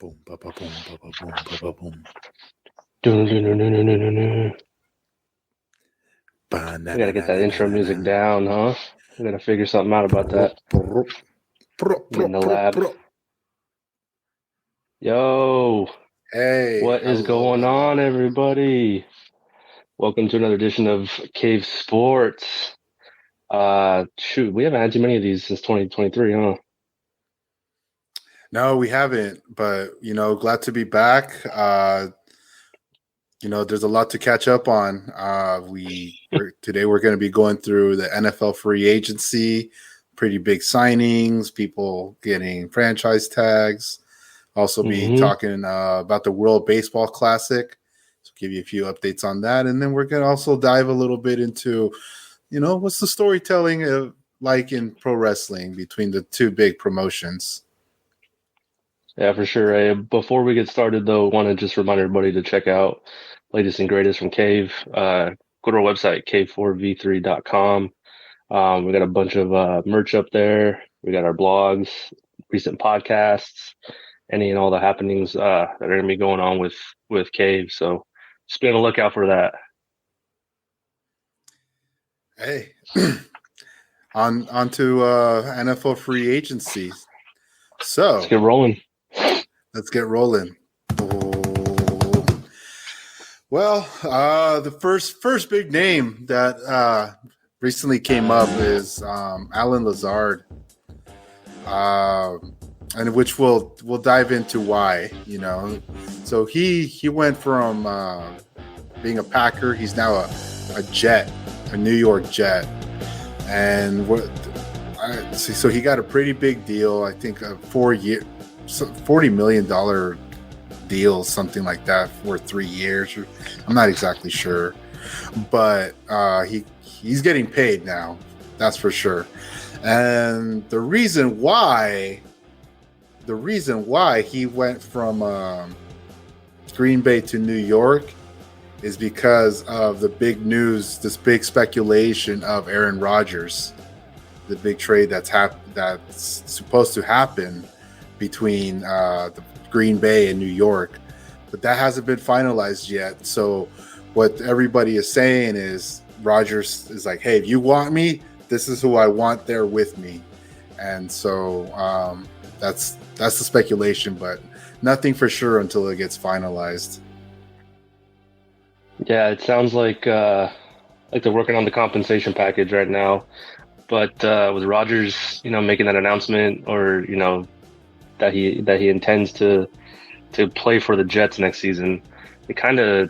Boom, ba ba boom, ba ba boom, ba ba boom. We gotta get that intro music down, huh? We gotta figure something out about that. Get in the lab. Yo, Hey, what is going on, everybody? Welcome to another edition of Cave Sports. Shoot, we haven't had too many of these since 2023, huh? No, we haven't, but glad to be back. There's a lot to catch up on. Today we're going to be going through the NFL free agency, pretty big signings, people getting franchise tags. Also be talking about the World Baseball Classic. So give you a few updates on that, and then we're going to also dive a little bit into, what's the storytelling like in pro wrestling between the two big promotions. Yeah, for sure. Before we get started, though, I want to just remind everybody to check out latest and greatest from Cave. Go to our website, cave4v3.com. We got a bunch of merch up there. We got our blogs, recent podcasts, any and all the happenings that are going to be going on with Cave. So just be on the lookout for that. Hey, on to NFL free agency. So let's get rolling. Well, the first big name that recently came up is Alan Lazard, and which we'll dive into why. So he went from being a Packer, he's now a Jet, a New York Jet, and so he got a pretty big deal. I think a 4-year, $40 million deal, something like that, for 3 years. I'm not exactly sure, but he's getting paid now. That's for sure. And the reason why he went from Green Bay to New York is because of the big news, this big speculation of Aaron Rodgers, the big trade that's supposed to happen between the Green Bay and New York, but that hasn't been finalized yet. So what everybody is saying is Rodgers is like, hey, if you want me, this is who I want there with me. And so that's the speculation, but nothing for sure until it gets finalized. Yeah, it sounds like they're working on the compensation package right now. But with Rodgers, making that announcement, or that he intends to play for the Jets next season, it kind of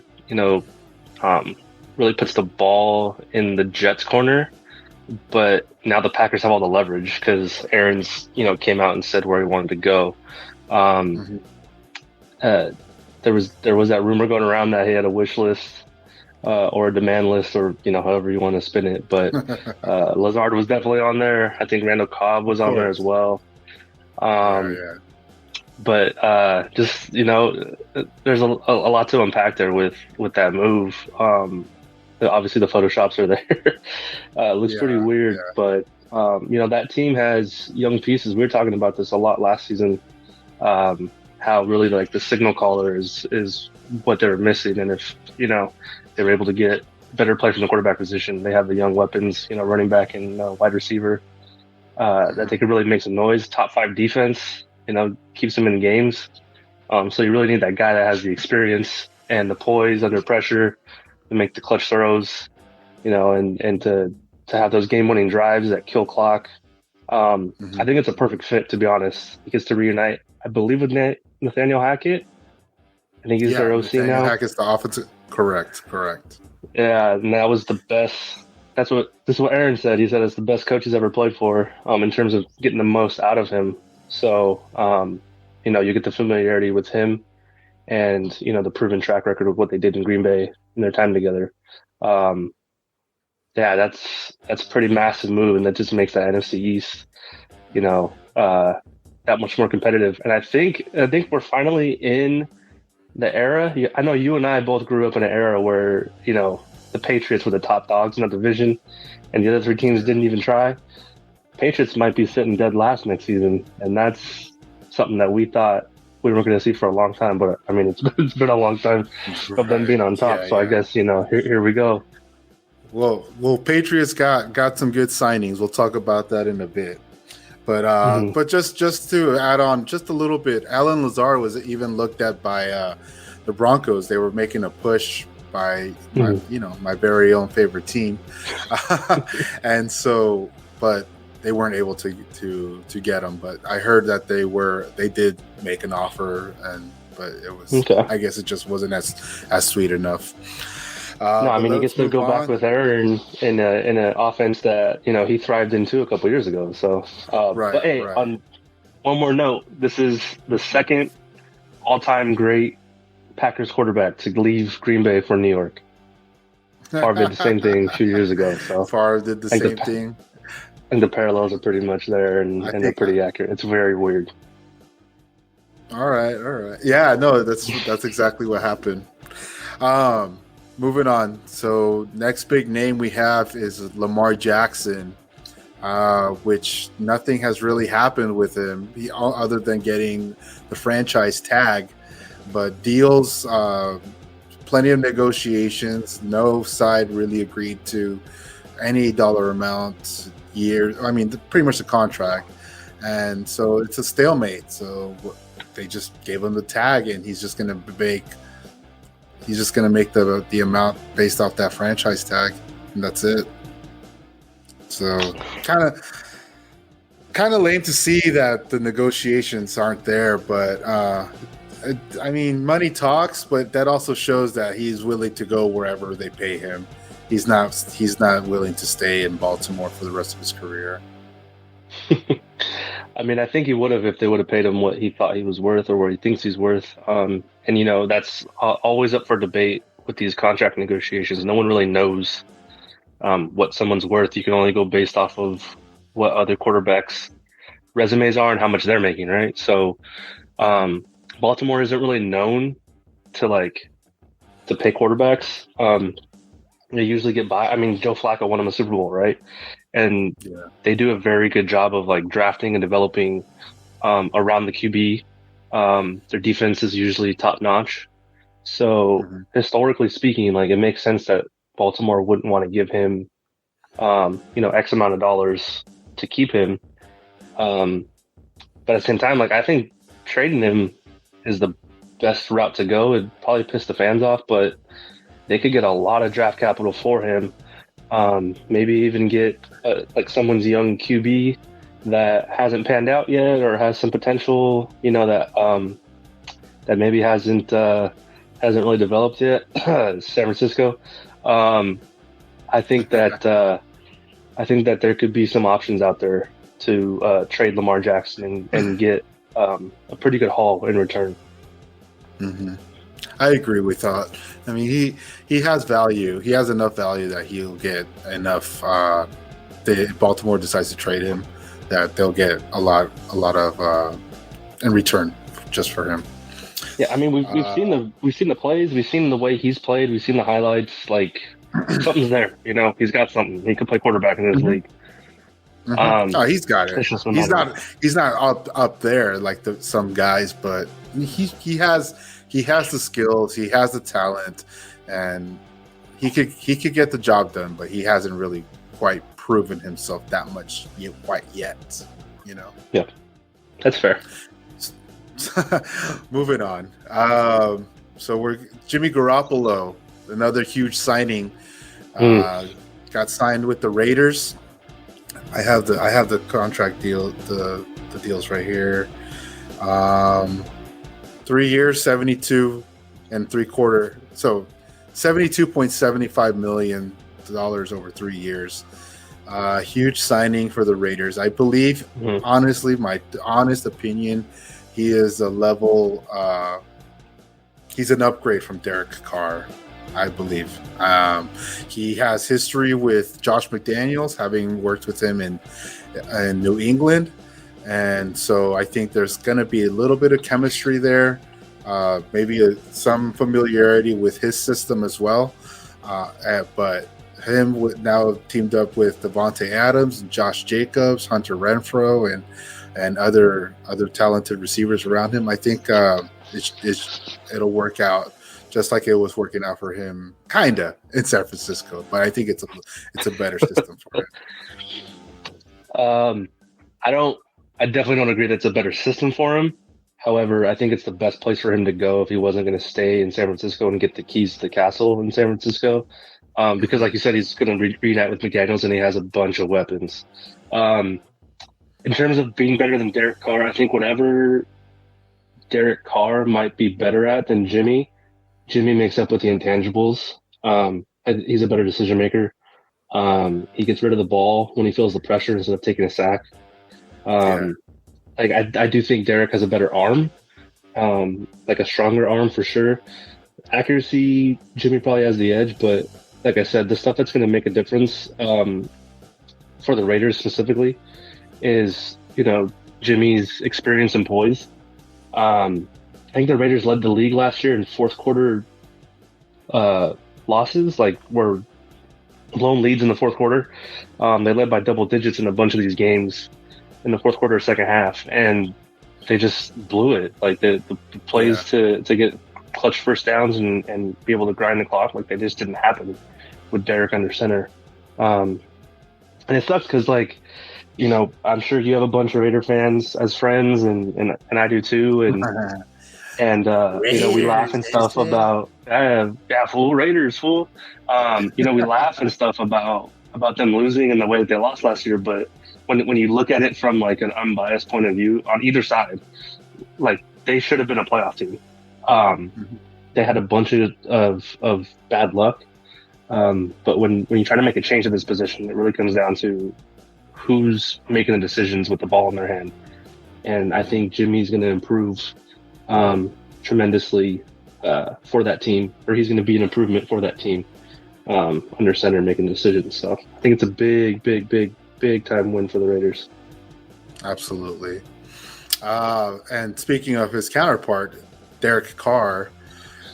really puts the ball in the Jets' corner. But now the Packers have all the leverage because Aaron's came out and said where he wanted to go. There was that rumor going around that he had a wish list or a demand list, or however you want to spin it. But Lazard was definitely on there. I think Randall Cobb was on there as well. But just there's a lot to unpack there with that move. Obviously the photoshops are there. Looks pretty weird, but that team has young pieces. We were talking about this a lot last season. How really like the signal caller is what they were missing, and if they were able to get better play from the quarterback position, they have the young weapons, running back and wide receiver, that they could really make some noise. Top 5 defense, keeps them in games. So you really need that guy that has the experience and the poise under pressure to make the clutch throws, and to have those game-winning drives that kill clock. I think it's a perfect fit, to be honest. He gets to reunite, I believe, with Nathaniel Hackett. I think he's their OC Nathaniel now. Hackett's the offensive. Correct. Yeah, and that was the best. This is what Aaron said. He said it's the best coach he's ever played for, in terms of getting the most out of him. So, you get the familiarity with him, and the proven track record of what they did in Green Bay in their time together. That's a pretty massive move, and that just makes that NFC East, that much more competitive. And I think we're finally in the era. I know you and I both grew up in an era where the Patriots were the top dogs in the division, and the other 3 teams didn't even try. Patriots might be sitting dead last next season, and that's something that we thought we weren't going to see for a long time. But I mean, it's been a long time of them being on top. So I guess here we go. Well, Patriots got some good signings. We'll talk about that in a bit. But but just to add on just a little bit, Alan Lazar was even looked at by the Broncos. They were making a push by my very own favorite team, and so but they weren't able to get him. But I heard that they did make an offer, but it was I guess it just wasn't as sweet enough. No, I mean, he gets to go back with Aaron in an offense that he thrived into a couple years ago. So, but hey, on one more note, this is the second all-time great Packers quarterback to leave Green Bay for New York. Favre did the same thing a few years ago. So Favre did the same thing. And the parallels are pretty much there, and they're pretty accurate. It's very weird. All right. Yeah, no, that's exactly what happened. Moving on. So next big name we have is Lamar Jackson, which nothing has really happened with him other than getting the franchise tag. But deals, plenty of negotiations. No side really agreed to any dollar amount, pretty much a contract. And so it's a stalemate. So they just gave him the tag, and he's just going to make the amount based off that franchise tag, and that's it. So kind of lame to see that the negotiations aren't there, but I mean, money talks, but that also shows that he's willing to go wherever they pay him. He's not willing to stay in Baltimore for the rest of his career. I mean, I think he would have if they would have paid him what he thought he was worth or what he thinks he's worth. And that's always up for debate with these contract negotiations. No one really knows what someone's worth. You can only go based off of what other quarterbacks' resumes are and how much they're making, right? So Baltimore isn't really known to pay quarterbacks. They usually get by. I mean, Joe Flacco won him a Super Bowl, right? And they do a very good job of drafting and developing around the QB. Their defense is usually top notch. So historically speaking, it makes sense that Baltimore wouldn't want to give him, X amount of dollars to keep him. But at the same time, I think trading him is the best route to go. It'd probably piss the fans off, but they could get a lot of draft capital for him. Maybe even get someone's young QB that hasn't panned out yet or has some potential, that maybe hasn't really developed yet. San Francisco. I think that there could be some options out there to trade Lamar Jackson and get a pretty good haul in return. Mm-hmm. I agree with that. I mean, he has value. He has enough value that he'll get enough. If Baltimore decides to trade him, that they'll get a lot of in return just for him. Yeah, I mean, we've seen the plays, we've seen the way he's played, we've seen the highlights. Something's there. He's got something. He could play quarterback in this league. Mm-hmm. He's got it. He's not up there like some guys, but he has the skills, he has the talent, and he could get the job done, but he hasn't really quite proven himself that much quite yet. Yeah, that's fair. Moving on. So we're Jimmy Garoppolo, another huge signing. Got signed with the Raiders. I have the contract deal, the deals right here. 3 years, 72 and $3/4. So $72.75 million over 3 years. Huge signing for the Raiders. I believe, honestly, my honest opinion, he is a level. He's an upgrade from Derek Carr, I believe. He has history with Josh McDaniels, having worked with him in New England. And so I think there's going to be a little bit of chemistry there, maybe some familiarity with his system as well. But him with now teamed up with Devontae Adams and Josh Jacobs, Hunter Renfro, and other talented receivers around him. I think it'll work out just like it was working out for him, kinda in San Francisco. But I think it's a better system for him. I definitely don't agree that it's a better system for him. However, I think it's the best place for him to go if he wasn't going to stay in San Francisco and get the keys to the castle in San Francisco. Because like you said, he's going to reunite with McDaniels and he has a bunch of weapons. In terms of being better than Derek Carr, I think whatever Derek Carr might be better at than Jimmy makes up with the intangibles. He's a better decision maker. He gets rid of the ball when he feels the pressure instead of taking a sack. Like I do think Derek has a better arm, like a stronger arm for sure. Accuracy, Jimmy probably has the edge, but like I said, the stuff that's going to make a difference for the Raiders specifically is, Jimmy's experience and poise. I think the Raiders led the league last year in fourth quarter losses, like were blown leads in the fourth quarter. They led by double digits in a bunch of these games in the fourth quarter or second half, and they just blew it. Like the plays to get clutch first downs and be able to grind the clock, like they just didn't happen with Derek under center. And it sucks because, like, I'm sure you have a bunch of Raider fans as friends, and I do too, and we laugh and stuff about fool Raiders, fool. We laugh and stuff about them losing and the way that they lost last year, but when you look at it from like an unbiased point of view on either side, like they should have been a playoff team. They had a bunch of bad luck, but when you try to make a change in this position, it really comes down to who's making the decisions with the ball in their hand. And I think Jimmy's going to improve tremendously for that team, or he's going to be an improvement for that team under center making decisions. So I think it's a big time win for the Raiders. Absolutely. And speaking of his counterpart, Derek Carr,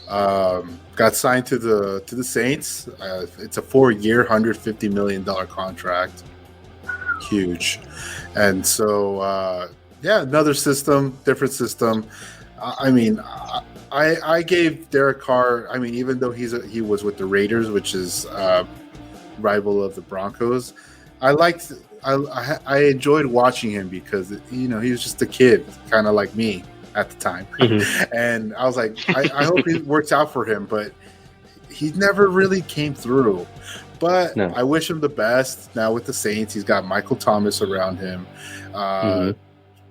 got signed to the Saints. It's a 4-year, $150 million contract. Huge. And so, another system, different system. I gave Derek Carr, even though he was with the Raiders, which is rival of the Broncos, I enjoyed watching him because, he was just a kid, kind of like me at the time. Mm-hmm. And I was like, I hope it works out for him, but he never really came through. But no. I wish him the best. Now with the Saints, he's got Michael Thomas around him.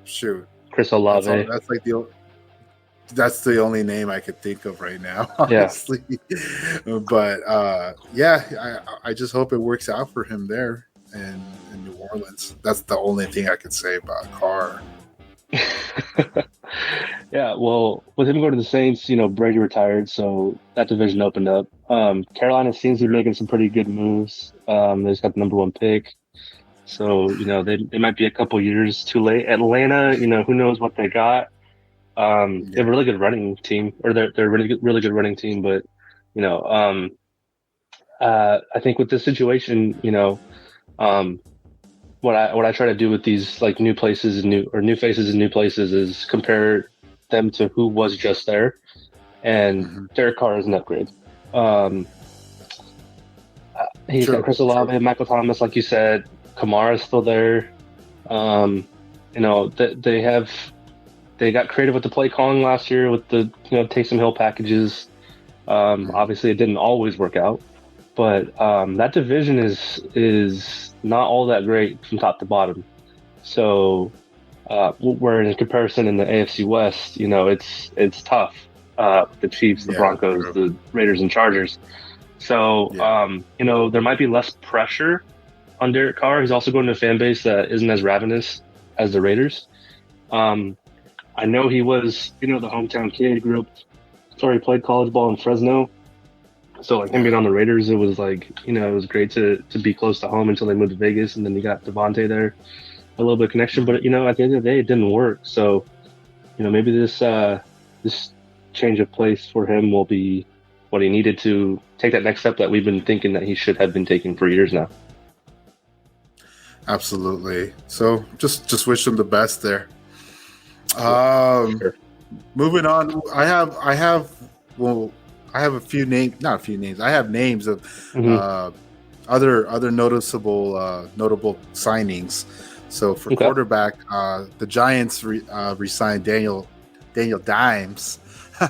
Shoot. Chris Olave. That's the only name I could think of right now, honestly. Yeah. But, I just hope it works out for him there in New Orleans. That's the only thing I could say about Carr. Yeah, well, with him going to the Saints, Brady retired, so that division opened up. Carolina seems to be making some pretty good moves. They just got the number 1 pick. So, they might be a couple years too late. Atlanta, who knows what they got. They have a really good running team, or they're a really good running team, but, I think with this situation, what I try to do with these like new places and new faces in new places is compare them to who was just there, and Derek Carr is an upgrade. He's got Chris Olave, Michael Thomas, like you said. Kamara's still there. They got creative with the play calling last year with the Taysom Hill packages. Obviously, it didn't always work out, but that division is not all that great from top to bottom. So, where in comparison in the AFC West, it's tough. The Chiefs, the Broncos, true. The Raiders, and Chargers. So, there might be less pressure on Derek Carr. He's also going to a fan base that isn't as ravenous as the Raiders. I know he was, the hometown kid, he played college ball in Fresno. So, like, him being on the Raiders, it was like, it was great to be close to home until they moved to Vegas, and then you got Devontae there, a little bit of connection. But, at the end of the day, it didn't work. So, maybe this change of place for him will be what he needed to take that next step that we've been thinking that he should have been taking for years now. Absolutely. So just wish him the best there. Sure. Moving on, I have a few names, not a few names. I have names of other notable signings. So for quarterback, the Giants re-signed Daniel Dimes.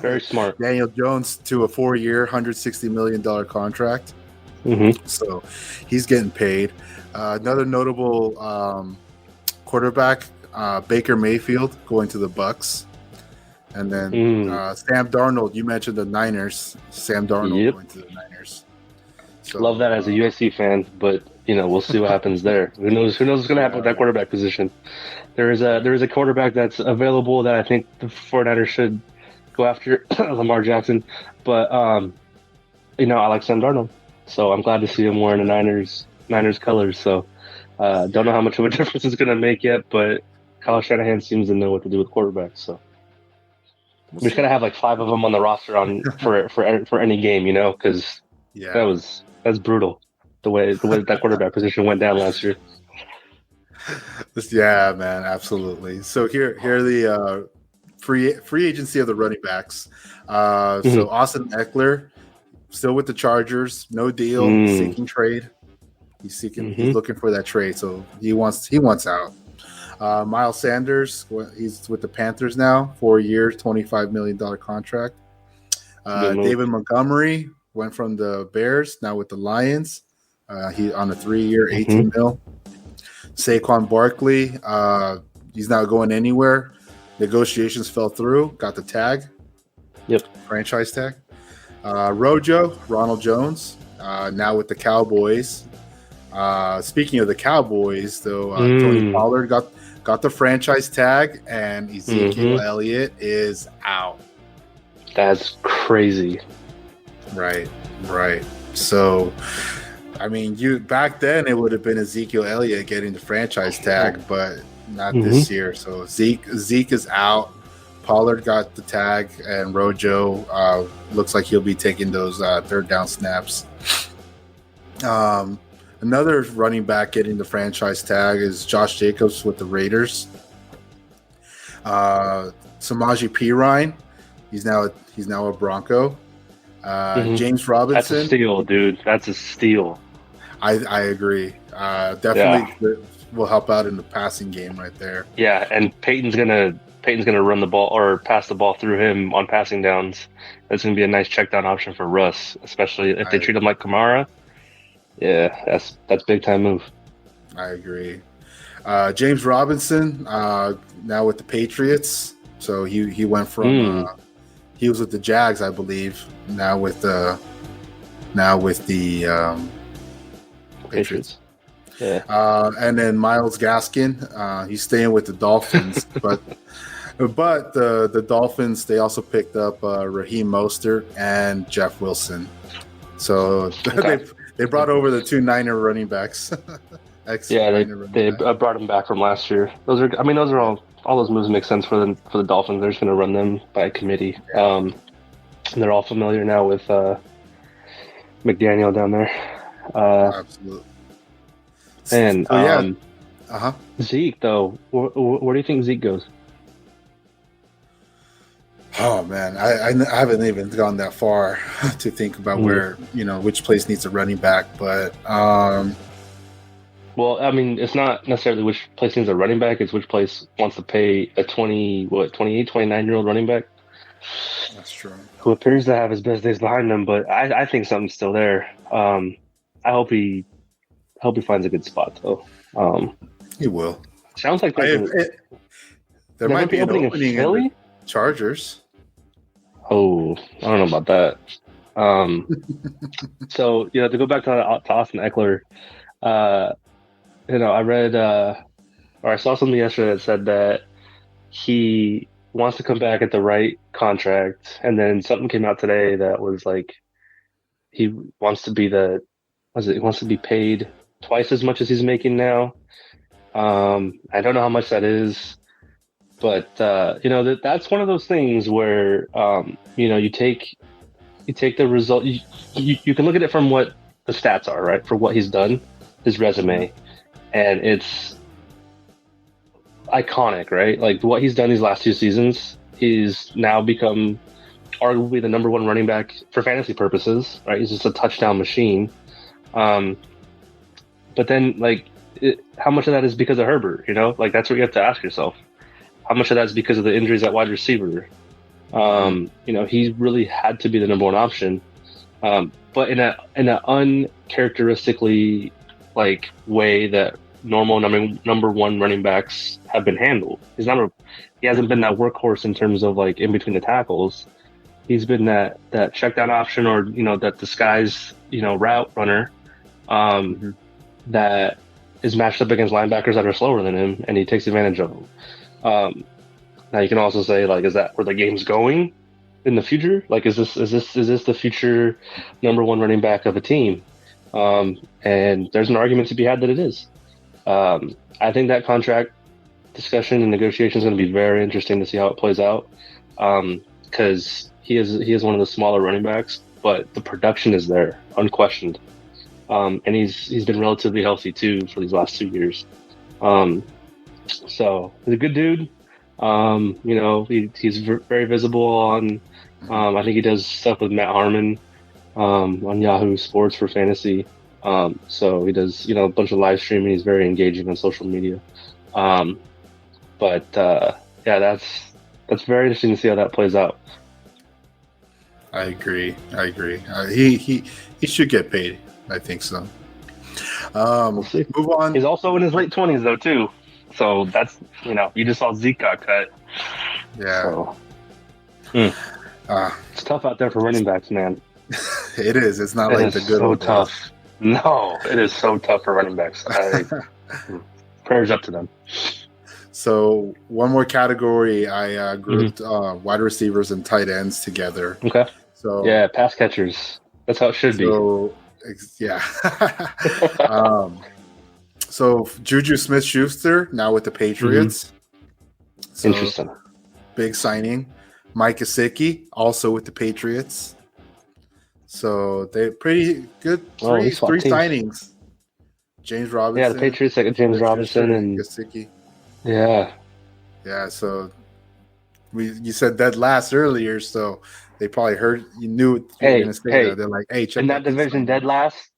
Very smart. Daniel Jones to a 4-year, $160 million contract. So he's getting paid. Another notable quarterback, Baker Mayfield, going to the Bucks. And then Sam Darnold, you mentioned the Niners. Sam Darnold going to the Niners. So, love that as a USC fan, but we'll see what happens there. Who knows what's going to happen with that quarterback position? There is a quarterback that's available that I think the 49ers should go after, Lamar Jackson. But I like Sam Darnold, so I'm glad to see him wearing the Niners colors. So don't know how much of a difference it's going to make yet, but Kyle Shanahan seems to know what to do with quarterbacks. So we just gotta have like 5 of them on the roster for any game, because that's brutal. The way that quarterback position went down last year. Yeah, man, absolutely. So here are the free agency of the running backs. So Austin Eckler, still with the Chargers, no deal, seeking trade. He's looking for that trade, so he wants out. Miles Sanders, he's with the Panthers now, 4 years, $25 million contract. David Montgomery went from the Bears, now with the Lions. He on a 3-year, $18 million. Saquon Barkley, he's not going anywhere. Negotiations fell through, got the tag. Franchise tag. Rojo, Ronald Jones, now with the Cowboys. Speaking of the Cowboys, though, Tony Pollard got the franchise tag, and Ezekiel Elliott is out. That's crazy. Right. So, I mean, back then it would have been Ezekiel Elliott getting the franchise tag, but not this year. So Zeke is out. Pollard got the tag, and Rojo looks like he'll be taking those third down snaps. Another running back getting the franchise tag is Josh Jacobs with the Raiders. Samaje Perine, he's now a Bronco. James Robinson, that's a steal, dude. That's a steal. I agree. Definitely will help out in the passing game right there. Yeah, and Peyton's gonna run the ball or pass the ball through him on passing downs. That's gonna be a nice check down option for Russ, especially if they treat him like Kamara. Yeah, that's big time move. I agree. James Robinson, now with the Patriots. So he went from he was with the Jags, I believe. Now with the Patriots. Yeah. And then Myles Gaskin, he's staying with the Dolphins, but the Dolphins, they also picked up Raheem Mostert and Jeff Wilson. So they brought over the 2 Niner running backs. They brought them back from last year. Those are all those moves make sense for the Dolphins. They're just going to run them by committee. And they're all familiar now with McDaniel down there. Absolutely. And Zeke, though, where do you think Zeke goes? Oh man, I haven't even gone that far to think about where which place needs a running back, but well, I mean, it's not necessarily which place needs a running back; it's which place wants to pay a 28, 29-year-old running back. That's true. Who appears to have his best days behind him, but I think something's still there. I hope he finds a good spot though. He will. Sounds like there might be an opening in Philly? Chargers. Oh, I don't know about that. So to go back to Austin Eckler, I read or I saw something yesterday that said that he wants to come back at the right contract, and then something came out today that was like he wants to be he wants to be paid twice as much as he's making now. I don't know how much that is. But that's one of those things where you take you take the result. You can look at it from what the stats are, right? For what he's done, his resume, and it's iconic, right? Like what he's done these last 2 seasons, he's now become arguably the number one running back for fantasy purposes, right? He's just a touchdown machine. But then, like, how much of that is because of Herbert? You know, like that's what you have to ask yourself. How much of that is because of the injuries at wide receiver? You know, he really had to be the number one option, but in an uncharacteristically like way that normal number one running backs have been handled. He hasn't been that workhorse in terms of like in between the tackles. He's been that check down option or that disguise route runner that is matched up against linebackers that are slower than him, and he takes advantage of them. Now you can also say, like, is that where the game's going in the future? Like, is this the future number one running back of a team? And there's an argument to be had that it is. I think that contract discussion and negotiation is going to be very interesting to see how it plays out. Because he is one of the smaller running backs, but the production is there, unquestioned. And he's been relatively healthy too for these last 2 years. So he's a good dude. He's very visible on. I think he does stuff with Matt Harmon on Yahoo Sports for fantasy. So he does a bunch of live streaming. He's very engaging on social media. That's very interesting to see how that plays out. I agree. He should get paid. I think so. We'll see. Move on. He's also in his late 20s though too. So that's you just saw Zeke got cut. Yeah. So, it's tough out there for running backs, man. It is. It's not like the good old days. Tough. No, it is so tough for running backs. Prayers up to them. So one more category, I grouped wide receivers and tight ends together. Okay. So yeah, pass catchers. That's how it should be. Yeah. So Juju Smith-Schuster now with the Patriots. So, interesting. Big signing. Mike Gesicki also with the Patriots. So they're pretty good. Three signings. James Robinson. Yeah, the Patriots like James Robinson and Gesicki. Yeah. Yeah. So you said dead last earlier, so they probably heard you knew you were going to say that. They're like, hey, check in that division, dead last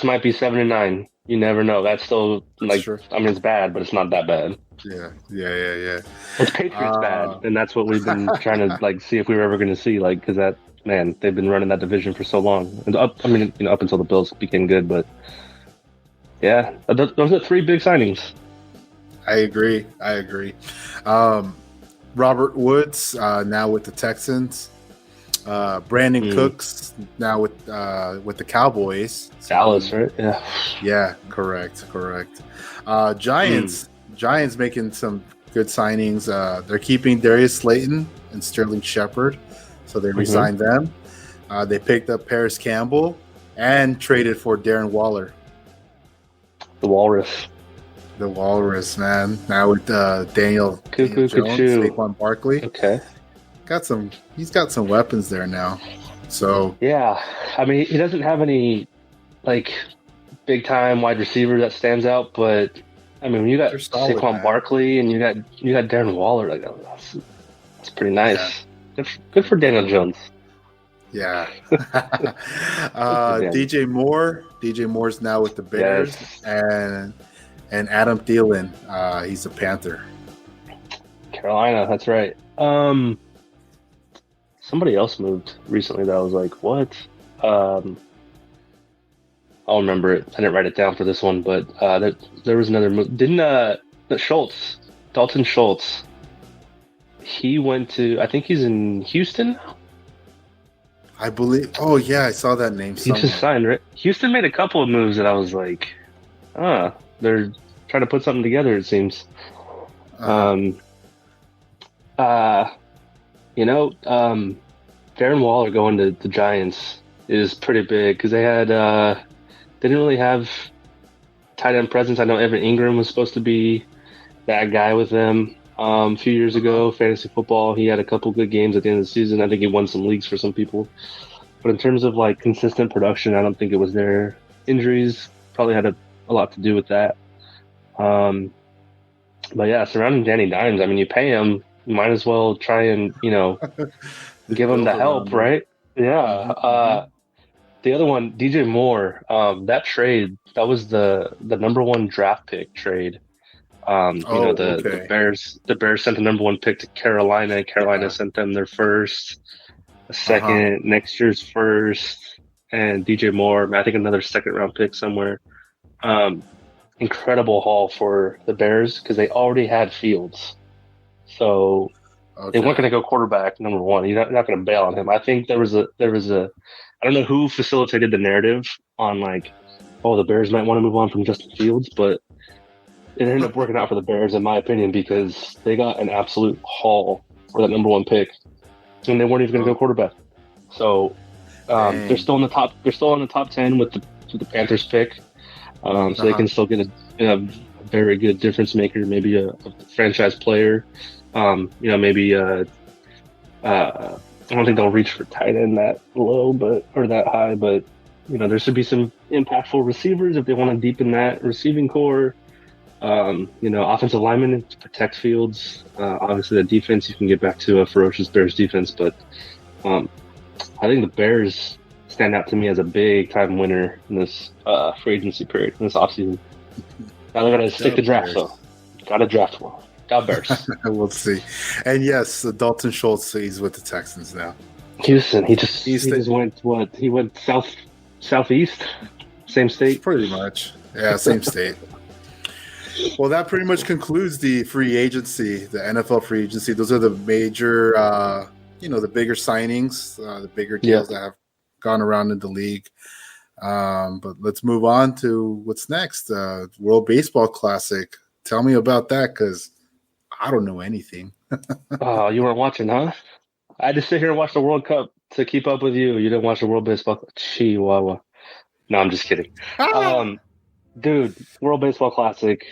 might be 7-9. You never know. That's still like, I mean, it's bad, but it's not that bad. Yeah. It's Patriots bad, and that's what we've been trying to like see if we were ever going to see, like, because that they've been running that division for so long, and up until the Bills became good, but yeah, those are 3 big signings. I agree. Robert Woods now with the Texans. Brandon Cooks now with the Cowboys. Dallas, right? Yeah, correct. Giants making some good signings. They're keeping Darius Slayton and Sterling Shepard, so they re-signed them. They picked up Paris Campbell and traded for Darren Waller. The Walrus, man. Now with Daniel Jones, Saquon Barkley. Okay. He's got some weapons there now. So yeah, I mean, he doesn't have any like big time wide receiver that stands out, but I mean, when you got Saquon Barkley and you got Darren Waller, like that's pretty nice. Yeah. Good for Daniel Jones. Yeah. DJ Moore's now with the Bears, and Adam Thielen, he's a Panther. Carolina, that's right. Somebody else moved recently that I was like, what? I'll remember it. I didn't write it down for this one, but there was another move. Dalton Schultz, he went to, I think he's in Houston. I believe. Oh, yeah, I saw that name somewhere. He just signed, right? Houston made a couple of moves that I was like, they're trying to put something together, it seems. Darren Waller going to the Giants is pretty big because they didn't really have tight end presence. I know Evan Ingram was supposed to be that guy with them a few years ago. Fantasy football, he had a couple good games at the end of the season. I think he won some leagues for some people. But in terms of like consistent production, I don't think it was there. Injuries probably had a lot to do with that. But yeah, surrounding Danny Dimes, I mean, you pay him, you might as well try and, give him the help, right? Yeah. Mm-hmm. The other one, DJ Moore, that trade, that was the number one draft pick trade. Oh, The okay. Bears sent the number one pick to Carolina. Carolina Uh-huh. sent them their first, a Uh-huh. second, next year's first, and DJ Moore, I think another second round pick somewhere. Um, Incredible haul for the Bears because they already had Fields. So they weren't Okay. going to go quarterback number one. You're not going to bail on him. I think there was a I don't know who facilitated the narrative on like, oh, the Bears might want to move on from Justin Fields, but it ended up working out for the Bears in my opinion because they got an absolute haul for that number one pick, and they weren't even going to go Oh, quarterback. So they're dang. still in the top. They're still in the top 10 with the Panthers pick. So they Uh-huh. can still get a very good difference maker, maybe a franchise player. Maybe I don't think they'll reach for tight end that low, or that high, but there should be some impactful receivers if they want to deepen that receiving core. Offensive linemen to protect Fields. Obviously, the defense you can get back to a ferocious Bears defense, but um, I think the Bears stand out to me as a big time winner in this free agency period, in this offseason. Now they're going to stick Go to draft, Bears. though. Got to draft well. Got Bears. We'll see. And yes, Dalton Schultz, he's with the Texans now. Houston, he He's just went what? He went southeast, same state. pretty much. Yeah, same state. Well, that pretty much concludes the free agency, the NFL free agency. Those are the major, the bigger signings, the bigger Yeah. deals that have gone around in the league. But let's move on to what's next. World Baseball Classic. Tell me about that because I don't know anything. Oh, you weren't watching, huh? I had to sit here and watch the World Cup to keep up with you. You didn't watch the World Baseball. Chihuahua. No, I'm just kidding. Ah! Um, Dude, World Baseball Classic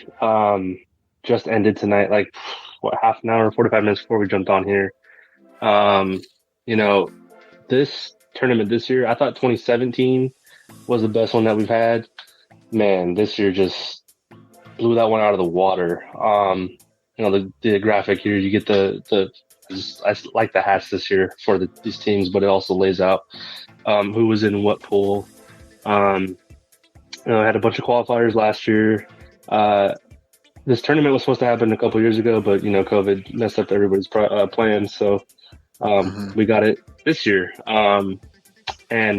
just ended tonight, like what, half an hour, 45 minutes before we jumped on here. Um, you know, this tournament this year, I thought 2017 was the best one that we've had. Man, this year just blew that one out of the water. The graphic here, you get I like the hats this year for these teams, but it also lays out who was in what pool. Um, I had a bunch of qualifiers last year. This tournament was supposed to happen a couple years ago, but COVID messed up everybody's plans, so Mhm. we got it this year. And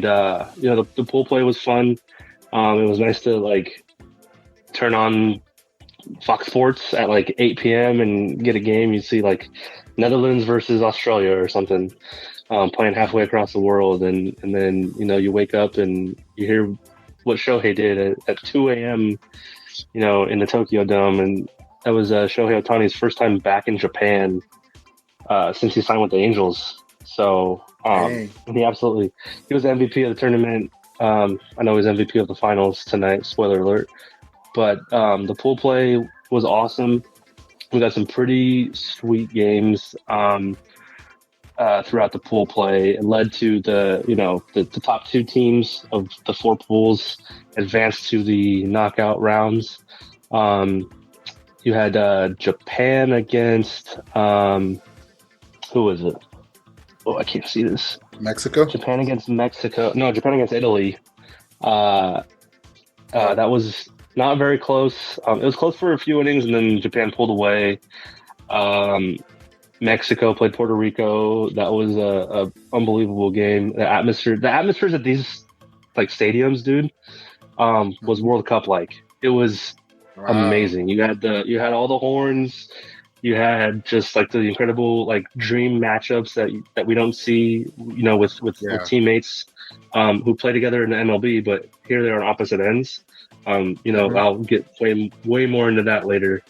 the pool play was fun. It was nice to like turn on Fox Sports at like 8 p.m. and get a game. You see like Netherlands versus Australia or something, playing halfway across the world, and then you wake up and you hear what Shohei did at 2 a.m. In the Tokyo Dome, and that was Shohei Ohtani's first time back in Japan since he signed with the Angels. So Dang. he was MVP of the tournament. I know he's MVP of the finals tonight. Spoiler alert. But the pool play was awesome. We got some pretty sweet games throughout the pool play. It led to the top two teams of the four pools advanced to the knockout rounds. You had Japan against who was it? Oh, I can't see this. Mexico? Japan against Mexico. No, Japan against Italy. That was not very close. It was close for a few innings, and then Japan pulled away. Mexico played Puerto Rico. That was a unbelievable game. The atmospheres at these like stadiums, dude, was World Cup like. It was Wow. amazing. You had all the horns. You had just like the incredible like dream matchups that we don't see, with Yeah. teammates who play together in the MLB, but here they are on opposite ends. Mhm. I'll get way more into that later.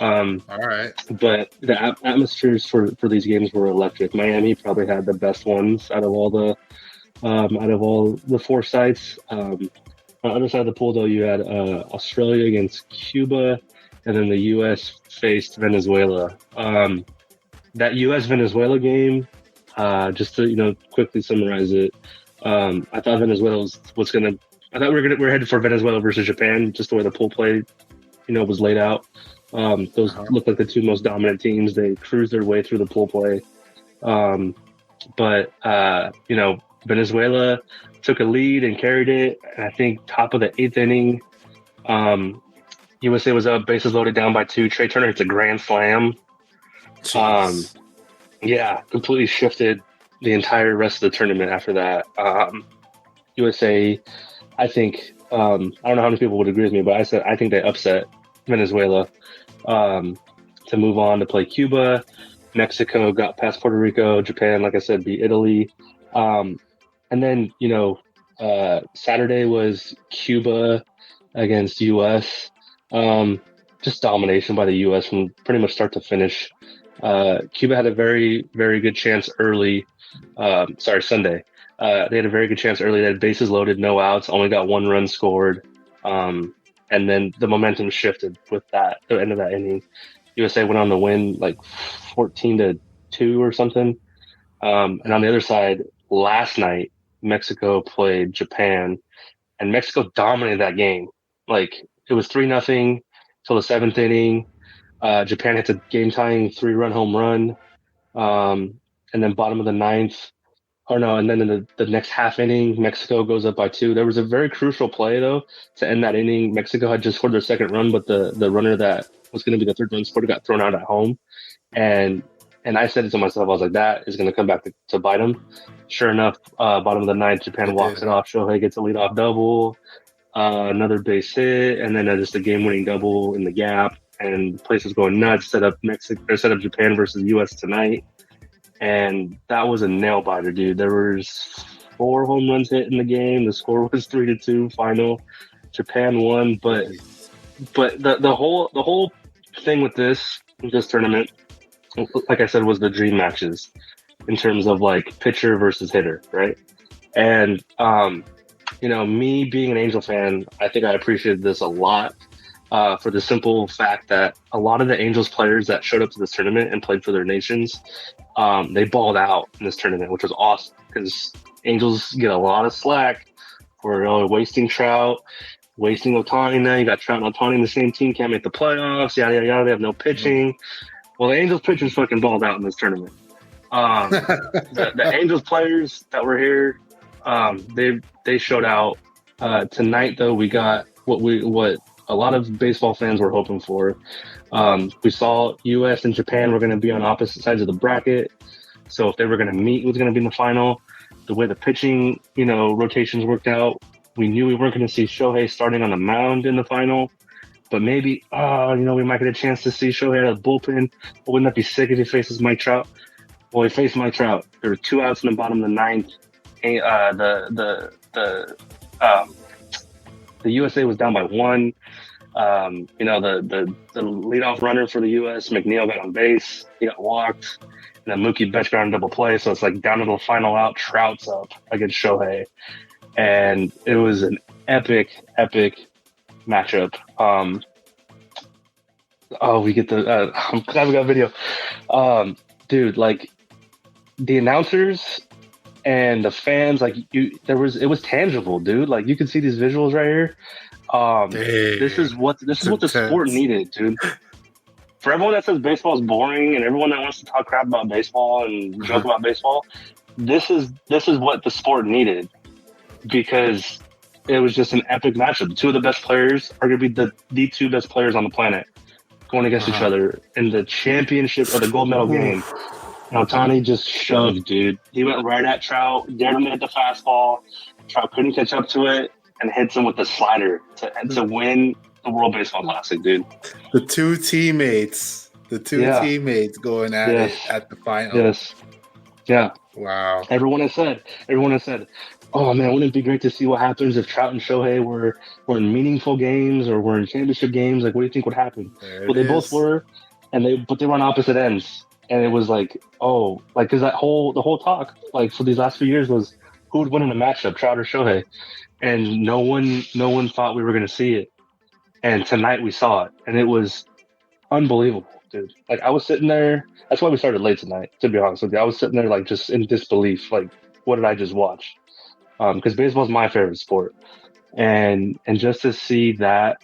All right. But the atmospheres for these games were electric. Miami probably had the best ones out of all the four sites. On the other side of the pool, though, you had Australia against Cuba, and then the U.S. faced Venezuela. That U.S. Venezuela game, just to quickly summarize it, I thought Venezuela was gonna. I thought we were headed for Venezuela versus Japan, just the way the pool play, was laid out. Those looked like the two most dominant teams. They cruised their way through the pool play. But Venezuela took a lead and carried it. And I think top of the 8th inning, USA was up, bases loaded, down by 2. Trey Turner hits a grand slam. Yeah, completely shifted the entire rest of the tournament after that. USA, I think, I don't know how many people would agree with me, but I think they upset Venezuela to move on to play Cuba. Mexico got past Puerto Rico. Japan, like I said, beat Italy. And then, Saturday was Cuba against U.S. Just domination by the U.S. from pretty much start to finish. Cuba had a very, very good chance early. Sunday. They had a very good chance early. They had bases loaded, no outs, only got 1 run scored. And then the momentum shifted with that, the end of that inning. USA went on to win like 14-2 or something. And on the other side, last night, Mexico played Japan, and Mexico dominated that game. Like, it was 3-0 till the 7th inning. Japan hits a game-tying 3-run home run. And then bottom of the 9th, and then in the next half inning, Mexico goes up by 2. There was a very crucial play, though, to end that inning. Mexico had just scored their 2nd run, but the runner that was going to be the 3rd run scorer got thrown out at home. And I said it to myself, I was like, that is going to come back to bite them. Sure enough, bottom of the 9th, Japan walks it off. Shohei gets a leadoff double, another base hit, and then just a game-winning double in the gap. And the place was going nuts. Set up Japan versus U.S. tonight. And that was a nail biter, dude. There was 4 home runs hit in the game. The score was 3-2 final. Japan won, but the whole thing with this tournament, like I said, was the dream matches in terms of like pitcher versus hitter, right? And me being an Angel fan, I think I appreciated this a lot. For the simple fact that a lot of the Angels players that showed up to this tournament and played for their nations, they balled out in this tournament, which was awesome because Angels get a lot of slack for wasting Trout, wasting Ohtani. Now you got Trout and Ohtani in the same team, can't make the playoffs, yada, yada, yada. They have no pitching. Well, the Angels pitchers fucking balled out in this tournament. The Angels players that were here, they showed out. Tonight, though, we got what a lot of baseball fans were hoping for. We saw U.S. and Japan were going to be on opposite sides of the bracket. So if they were going to meet, who's going to be in the final? The way the pitching, rotations worked out, we knew we weren't going to see Shohei starting on the mound in the final. But maybe, we might get a chance to see Shohei at the bullpen. But wouldn't that be sick if he faces Mike Trout? Well, he faced Mike Trout. There were 2 outs in the bottom of the 9th. The USA was down by 1. The leadoff runner for the U.S., McNeil, got on base. He got walked. And then Mookie Betts got on double play. So it's like down to the final out. Trout's up against Shohei. And it was an epic matchup. We get I'm glad we got video. Dude, like the announcers and the fans, like it was tangible, dude. Like you could see these visuals right here. This is what the sport needed, dude. For everyone that says baseball is boring and everyone that wants to talk crap about baseball and joke about baseball, this is what the sport needed, because it was just an epic matchup. The 2 of the best players are going to be the 2 best players on the planet going against each other in the championship or the gold medal game. And Ohtani just shoved, dude. He went right at Trout, dared him to hit the fastball. Trout couldn't catch up to it and hits him with the slider to win the World Baseball Classic, dude. The 2 teammates going at it at the final. Yes. Yeah. Wow. Everyone has said, oh man, wouldn't it be great to see what happens if Trout and Shohei were in meaningful games or were in championship games? Like, what do you think would happen? Well, they both were, but they were on opposite ends. And it was like, because the whole talk, like for these last few years, was who would win in a matchup, Trout or Shohei? And no one thought we were going to see it. And tonight we saw it, and it was unbelievable, dude. Like I was sitting there. That's why we started late tonight, to be honest with you. I was sitting there like just in disbelief. Like, what did I just watch? because baseball is my favorite sport, and just to see that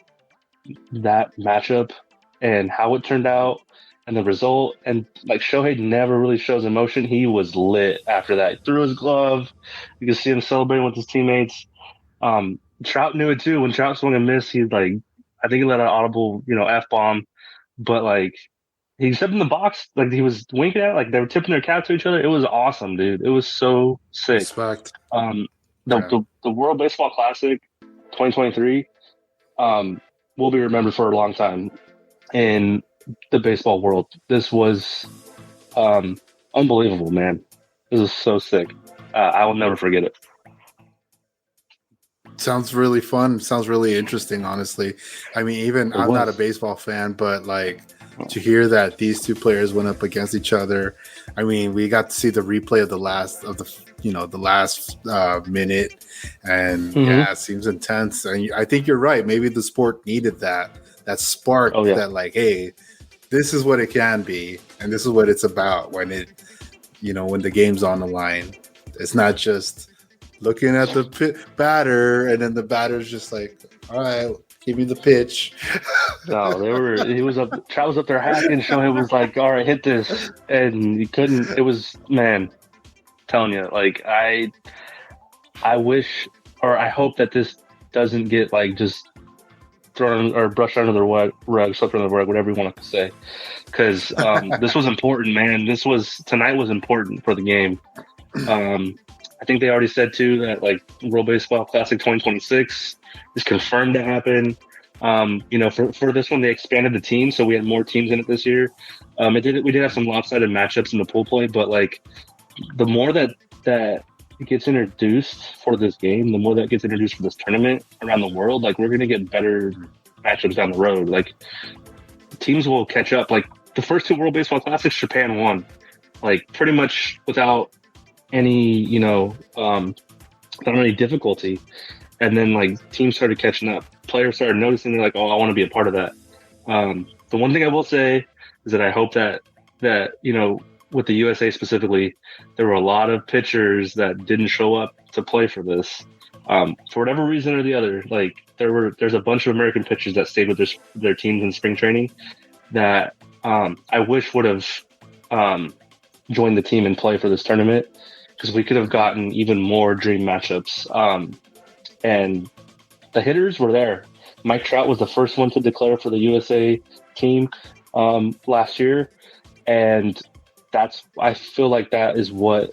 matchup and how it turned out and the result, and like Shohei never really shows emotion. He was lit after that. He threw his glove. You could see him celebrating with his teammates. Trout knew it too. When Trout swung and missed, he like, I think he let out an audible, F bomb, but like he stepped in the box, like he was winking at it, like they were tipping their cap to each other. It was awesome, dude. It was so sick. Respect. Um, the World Baseball Classic 2023 will be remembered for a long time in the baseball world. This was unbelievable, man. This is so sick. I will never forget it. Sounds really fun. Sounds really interesting, honestly. I mean, even I'm not a baseball fan, but like to hear that these two players went up against each other. I mean, we got to see the replay of the last minute, and yeah, it seems intense. And I think you're right. Maybe the sport needed that spark. That like, hey, this is what it can be, and this is what it's about when when the game's on the line. It's not just looking at the batter, and then the batter's just like, all right, give me the pitch. No, Trout was up there hacking. Shohei was like, all right, hit this. And he couldn't. It was, man, telling you, like, I wish, or I hope that this doesn't get like just thrown or brushed under the rug, swept under the rug, whatever you want to say. Because this was important, man. Tonight was important for the game. I think they already said too that like World Baseball Classic 2026 is confirmed to happen. For this one they expanded the team, so we had more teams in it this year. We did have some lopsided matchups in the pool play, but like the more that gets introduced for this game, the more that gets introduced for this tournament around the world, like we're gonna get better matchups down the road. Like teams will catch up. Like the first two World Baseball Classics, Japan won, like pretty much without any without any difficulty. And then like teams started catching up, players started noticing, they're like, oh, I want to be a part of that. The one thing I will say is that I hope that with the USA specifically, there were a lot of pitchers that didn't show up to play for this for whatever reason or the other. Like there's a bunch of American pitchers that stayed with their teams in spring training that I wish would have joined the team and play for this tournament, because we could have gotten even more dream matchups. And the hitters were there. Mike Trout was the first one to declare for the USA team last year, and I feel like that is what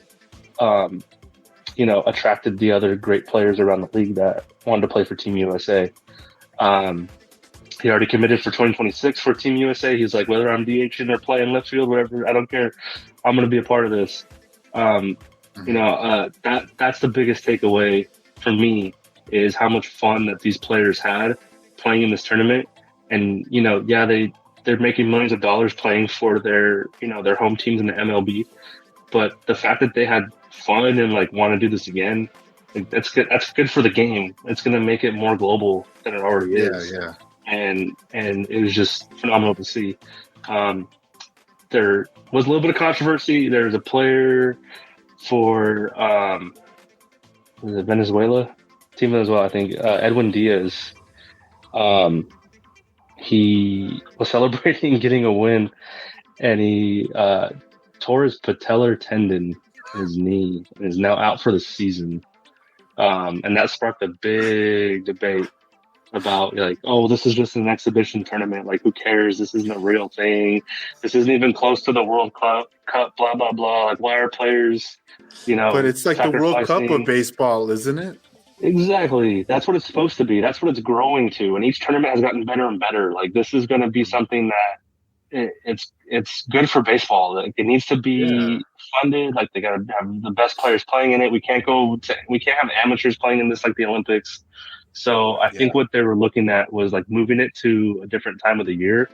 attracted the other great players around the league that wanted to play for Team USA. He already committed for 2026 for Team USA. He's like, whether I'm DHing or playing left field, whatever, I don't care. I'm going to be a part of this. That's the biggest takeaway for me, is how much fun that these players had playing in this tournament. And, they're making millions of dollars playing for their home teams in the MLB. But the fact that they had fun and like want to do this again, like, that's good. That's good for the game. It's going to make it more global than it already is. Yeah. And it was just phenomenal to see. There was a little bit of controversy. There's a player for Venezuela, I think, Edwin Diaz. He was celebrating getting a win, and he tore his patellar tendon in his knee and is now out for the season. And that sparked a big debate about like, oh, this is just an exhibition tournament. Like, who cares? This isn't a real thing. This isn't even close to the World Cup, blah, blah, blah. Like, why are players, But it's like the World Cup of baseball, isn't it? Exactly. That's what it's supposed to be. That's what it's growing to. And each tournament has gotten better and better. Like, this is going to be something that it's good for baseball. Like, it needs to be funded. Like, they got to have the best players playing in it. We can't have amateurs playing in this like the Olympics. So I think what they were looking at was like moving it to a different time of the year.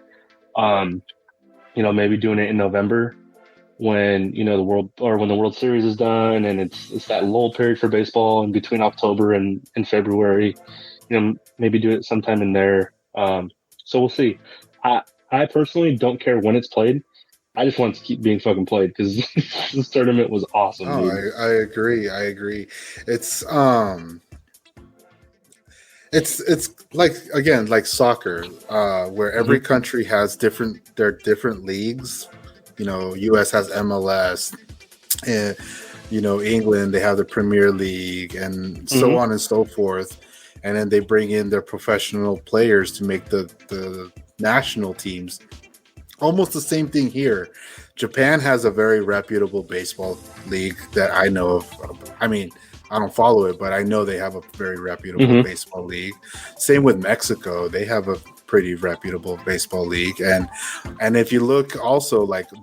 Maybe doing it in November when the World Series is done, and it's that lull period for baseball in between October and February. Maybe do it sometime in there. So we'll see. I personally don't care when it's played. I just want it to keep being fucking played because this tournament was awesome, Oh, dude. I agree. I agree. It's it's like, again, like soccer, where every Mm-hmm. country has their different leagues. US has MLS, and England, they have the Premier League, and so Mm-hmm. on and so forth. And then they bring in their professional players to make the national teams. Almost the same thing here. Japan has a very reputable baseball league that I know of. I mean, I don't follow it, but I know they have a very reputable Mm-hmm. baseball league. Same with Mexico; they have a pretty reputable baseball league. And if you look also, like the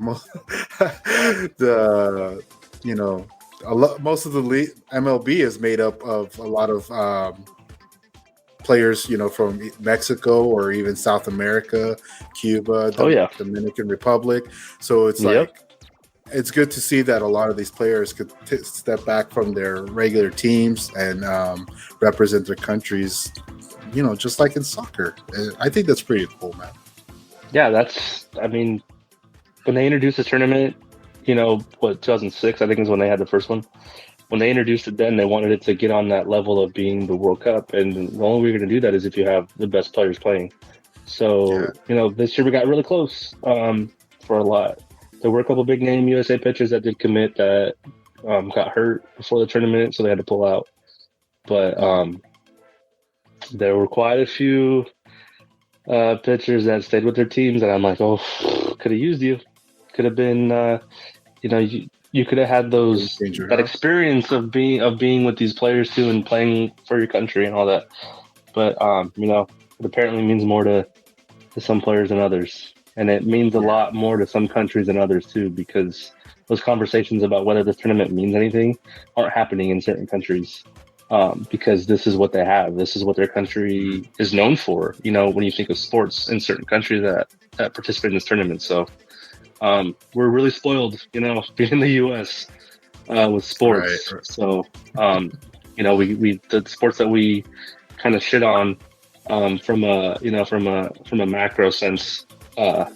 most of the league, MLB is made up of a lot of players, from Mexico or even South America, Cuba, Oh the yeah. Dominican Republic. So it's Yep. like, it's good to see that a lot of these players could step back from their regular teams and represent their countries, just like in soccer. I think that's pretty cool, man. Yeah, I mean, when they introduced the tournament, 2006, I think is when they had the first one. When they introduced it then, they wanted it to get on that level of being the World Cup. And the only way you're going to do that is if you have the best players playing. Yeah. So, this year we got really close for a lot. There were a couple big name USA pitchers that did commit that got hurt before the tournament, so they had to pull out. But there were quite a few pitchers that stayed with their teams, and I'm like, oh, could have used you. Could have been, you could have had that experience of being with these players too, and playing for your country and all that. But it apparently means more to some players than others, and it means a lot more to some countries than others too, because those conversations about whether this tournament means anything aren't happening in certain countries. Because this is what they have. This is what their country is known for. When you think of sports in certain countries that participate in this tournament. So we're really spoiled, being in the U.S. With sports. Right. So we the sports that we kind of shit on from a macro sense.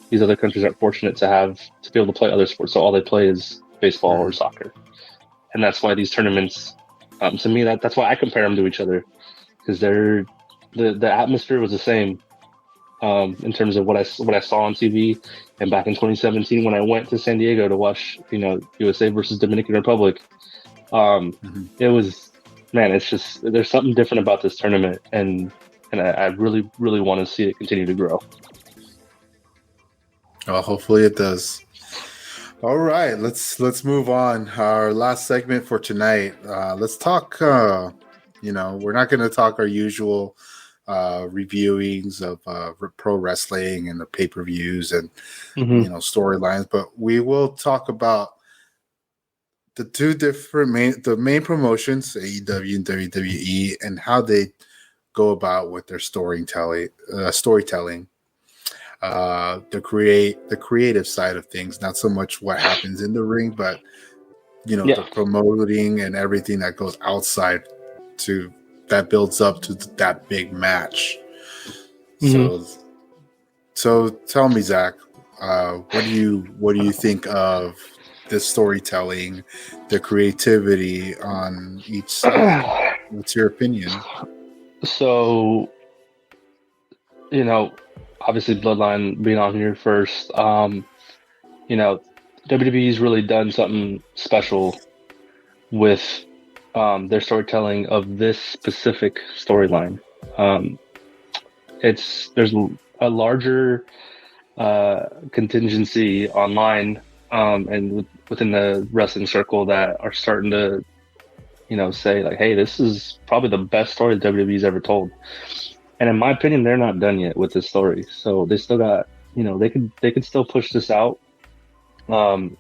These other countries are fortunate to be able to play other sports. So all they play is baseball or soccer, and that's why these tournaments. To me, that's why I compare them to each other, because the atmosphere was the same in terms of what I saw on TV, and back in 2017 when I went to San Diego to watch USA versus Dominican Republic. It was, man, it's just, there's something different about this tournament, and I really really want to see it continue to grow. Well, hopefully it does. All right, let's move on. Our last segment for tonight. Let's talk. We're not going to talk our usual reviewings of pro wrestling and the pay-per-views and storylines, but we will talk about the two different main promotions, AEW and WWE, and how they go about with their storytelling. The creative side of things, not so much what happens in the ring, but the promoting and everything that goes outside that builds up to that big match. So tell me, Zach, what do you think of the storytelling, the creativity on each side? What's your opinion? So, obviously Bloodline being on here first, WWE's really done something special with their storytelling of this specific storyline. There's a larger contingency online and within the wrestling circle that are starting to say like, hey, this is probably the best story that WWE's ever told. And in my opinion, they're not done yet with this story. So they still got, they could still push this out. Depending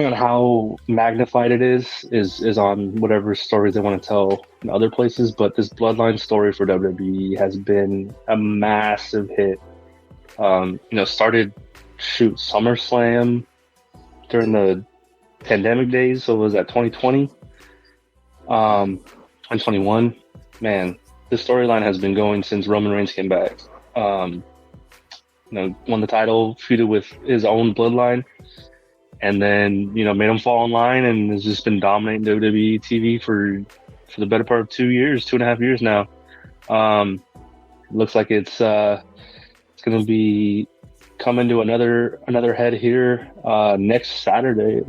on how magnified it is on whatever stories they want to tell in other places. But this Bloodline story for WWE has been a massive hit. Started SummerSlam during the pandemic days. So it was at 2020, 2021, man. This storyline has been going since Roman Reigns came back. won the title, feuded with his own bloodline, and then made him fall in line, and has just been dominating WWE TV for the better part of 2 years, 2.5 years now. Looks like it's going to be coming to another head here next Sunday.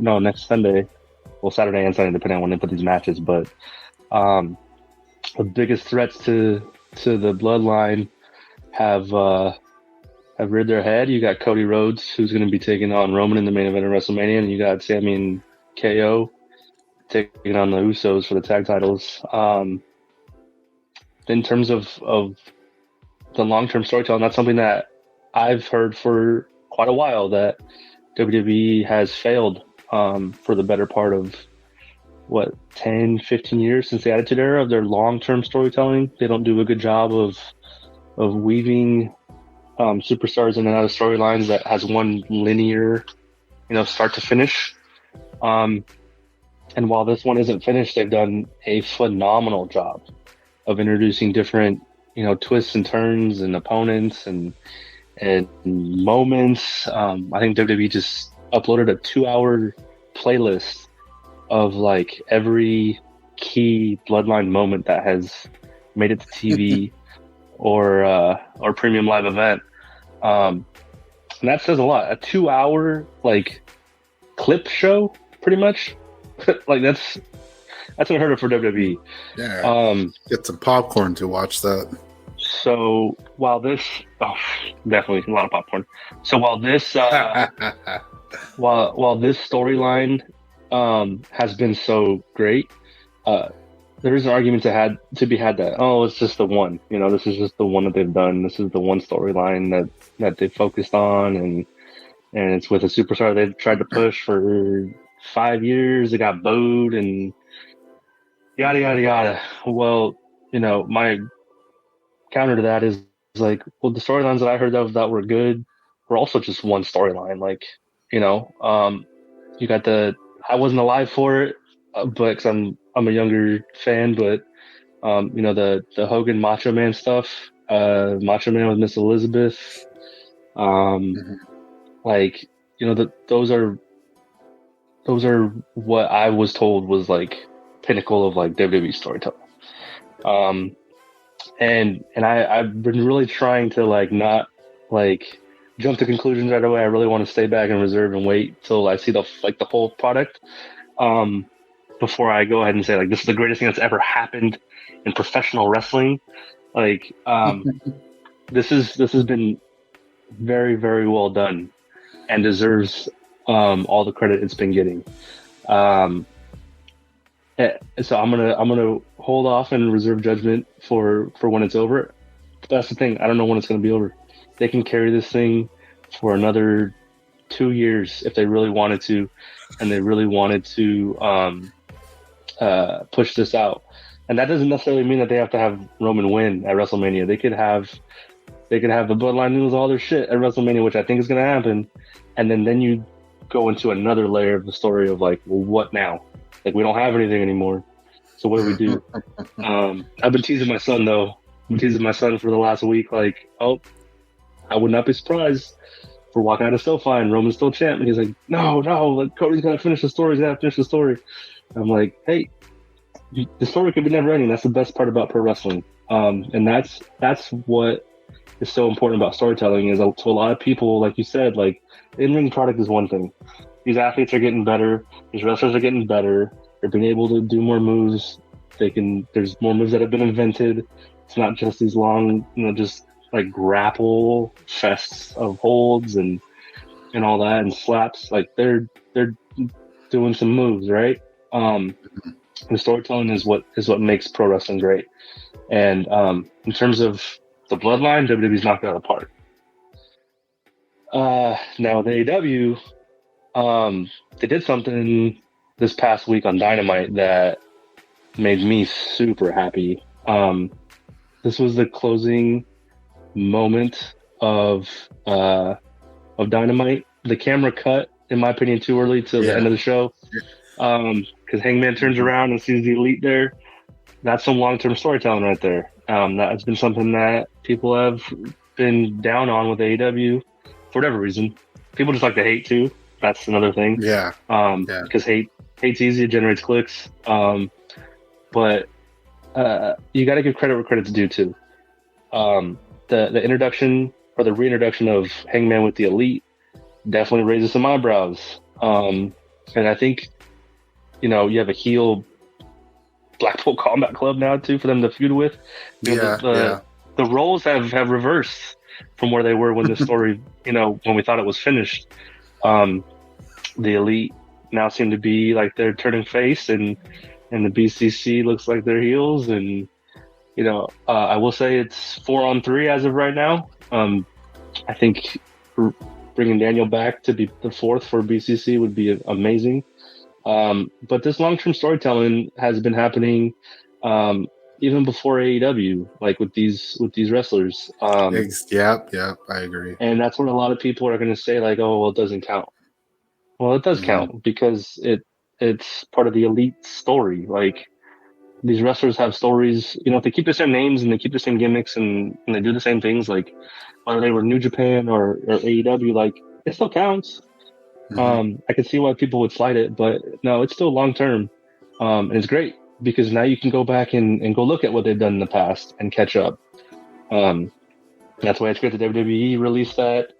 Well, Saturday and Sunday, depending on when they put these matches. But the biggest threats to the Bloodline have reared their head. You got Cody Rhodes, who's going to be taking on Roman in the main event of WrestleMania, and you got Sami and KO taking on the Usos for the tag titles. In terms of the long-term storytelling, that's something that I've heard for quite a while, that WWE has failed for the better part of 10, 15 years since the Attitude Era of their long-term storytelling. They don't do a good job of weaving superstars in and out of storylines that has one linear, start to finish. And while this one isn't finished, they've done a phenomenal job of introducing different, twists and turns and opponents and moments. I think WWE just uploaded a 2-hour playlist of like every key Bloodline moment that has made it to TV or premium live event. And that says a lot. A 2-hour like clip show, pretty much. Like that's unheard of for WWE. Yeah. Get some popcorn to watch that. So while this, definitely a lot of popcorn. So while this, while this storyline has been so great, there is an argument to be had that it's just the one. This is just the one that they've done. This is the one storyline that they focused on, and it's with a superstar they've tried to push for 5 years. It got booed and yada yada yada. Well, my counter to that is like, well, the storylines that I heard of that were good were also just one storyline. Like, you got I wasn't alive for it, but cause I'm a younger fan, but the Hogan Macho Man stuff, Macho Man with Miss Elizabeth, like, those are what I was told was like pinnacle of like WWE storytelling. And I've been really trying to like not like jump to conclusions right away. I really want to stay back and reserve and wait till I see the whole product before I go ahead and say like this is the greatest thing that's ever happened in professional wrestling. Like this has been very, very well done and deserves all the credit it's been getting. So I'm gonna hold off and reserve judgment for when it's over. But that's the thing. I don't know when it's gonna be over. They can carry this thing for another 2 years if they really wanted to, and they really wanted to push this out. And that doesn't necessarily mean that they have to have Roman win at WrestleMania. They could have the Bloodline lose all their shit at WrestleMania, which I think is gonna happen. And then you go into another layer of the story of like, well, what now? Like, we don't have anything anymore. So what do we do? I've been teasing my son, though. I've been teasing my son for the last week. Like, I would not be surprised if we're walking out of SoFi and Roman's still champ. And he's like, no, like, Cody's got to finish the story. He's got to finish the story. I'm like, hey, the story could be never ending. That's the best part about pro wrestling. And that's what is so important about storytelling is to a lot of people, like you said, like, in-ring product is one thing. These athletes are getting better. These wrestlers are getting better. They're being able to do more moves. There's more moves that have been invented. It's not just these long, just like grapple fests of holds and all that and slaps. Like they're doing some moves, right? The storytelling is what makes pro wrestling great. And in terms of the Bloodline, WWE's knocked it out of the park. Now with AEW, they did something this past week on Dynamite that made me super happy. This was the closing moment of Dynamite. The camera cut, in my opinion, too early to the end of the show. Because Hangman turns around and sees the Elite there. That's some long-term storytelling right there. That's been something that people have been down on with AEW. for whatever reason. People just like to hate too. That's another thing. Yeah. Because hate's easy, it generates clicks. But you got to give credit where credit's due too. The introduction or the reintroduction of Hangman with the Elite definitely raises some eyebrows. And I think, you have a heel Blackpool Combat Club now too for them to feud with. The roles have reversed from where they were when the story, when we thought it was finished. The Elite now seem to be like they're turning face, and the BCC looks like they're heels. And I will say it's 4-on-3 as of right now. I think bringing Daniel back to be the fourth for BCC would be amazing. But this long-term storytelling has been happening even before AEW, like with these wrestlers. Yeah, I agree. And that's what a lot of people are going to say, like, "Oh, well, it doesn't count." Well, it does count because it's part of the Elite story. Like, these wrestlers have stories. If they keep the same names and they keep the same gimmicks and they do the same things, like whether they were New Japan or AEW, like, it still counts. I can see why people would slight it, but no, it's still long term, and it's great because now you can go back and go look at what they've done in the past and catch up. That's why it's great that WWE released that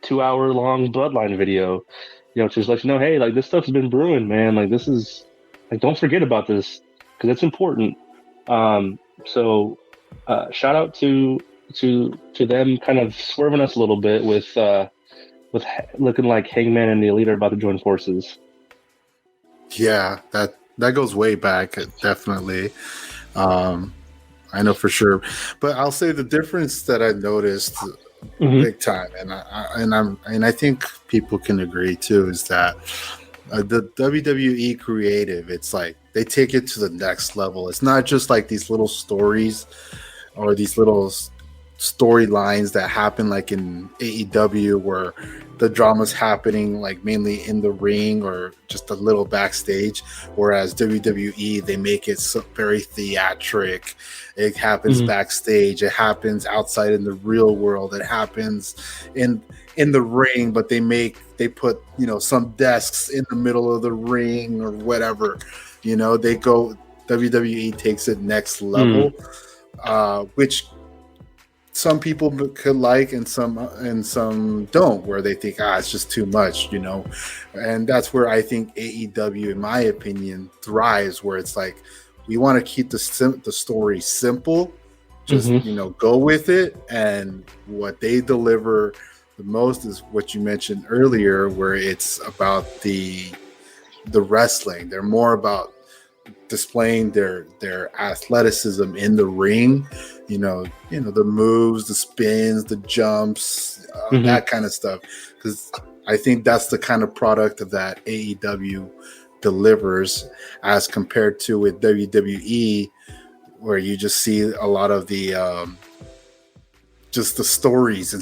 2-hour long Bloodline video, to just let you know, hey, like, this stuff's been brewing, man. Like, this is, like, don't forget about this because it's important. So shout out to them kind of swerving us a little bit with looking like Hangman and the Elite are about to join forces. Yeah, that goes way back, definitely. I know for sure, but I'll say the difference that I noticed big time, and I think people can agree too, is that the WWE creative, it's like they take it to the next level. It's not just like these little stories or these little storylines that happen like in AEW where the drama's happening like mainly in the ring or just a little backstage, whereas WWE, they make it so very theatric. It happens backstage, it happens outside in the real world, it happens in the ring, but they put some desks in the middle of the ring or whatever. WWE takes it next level, which some people could like and some don't, where they think it's just too much, and that's where I think AEW, in my opinion, thrives, where it's like we want to keep the story simple, just go with it, and what they deliver the most is what you mentioned earlier, where it's about the wrestling. They're more about displaying their athleticism in the ring, the moves, the spins, the jumps, that kind of stuff, because I think that's the kind of product that AEW delivers as compared to with WWE, where you just see a lot of the just the stories.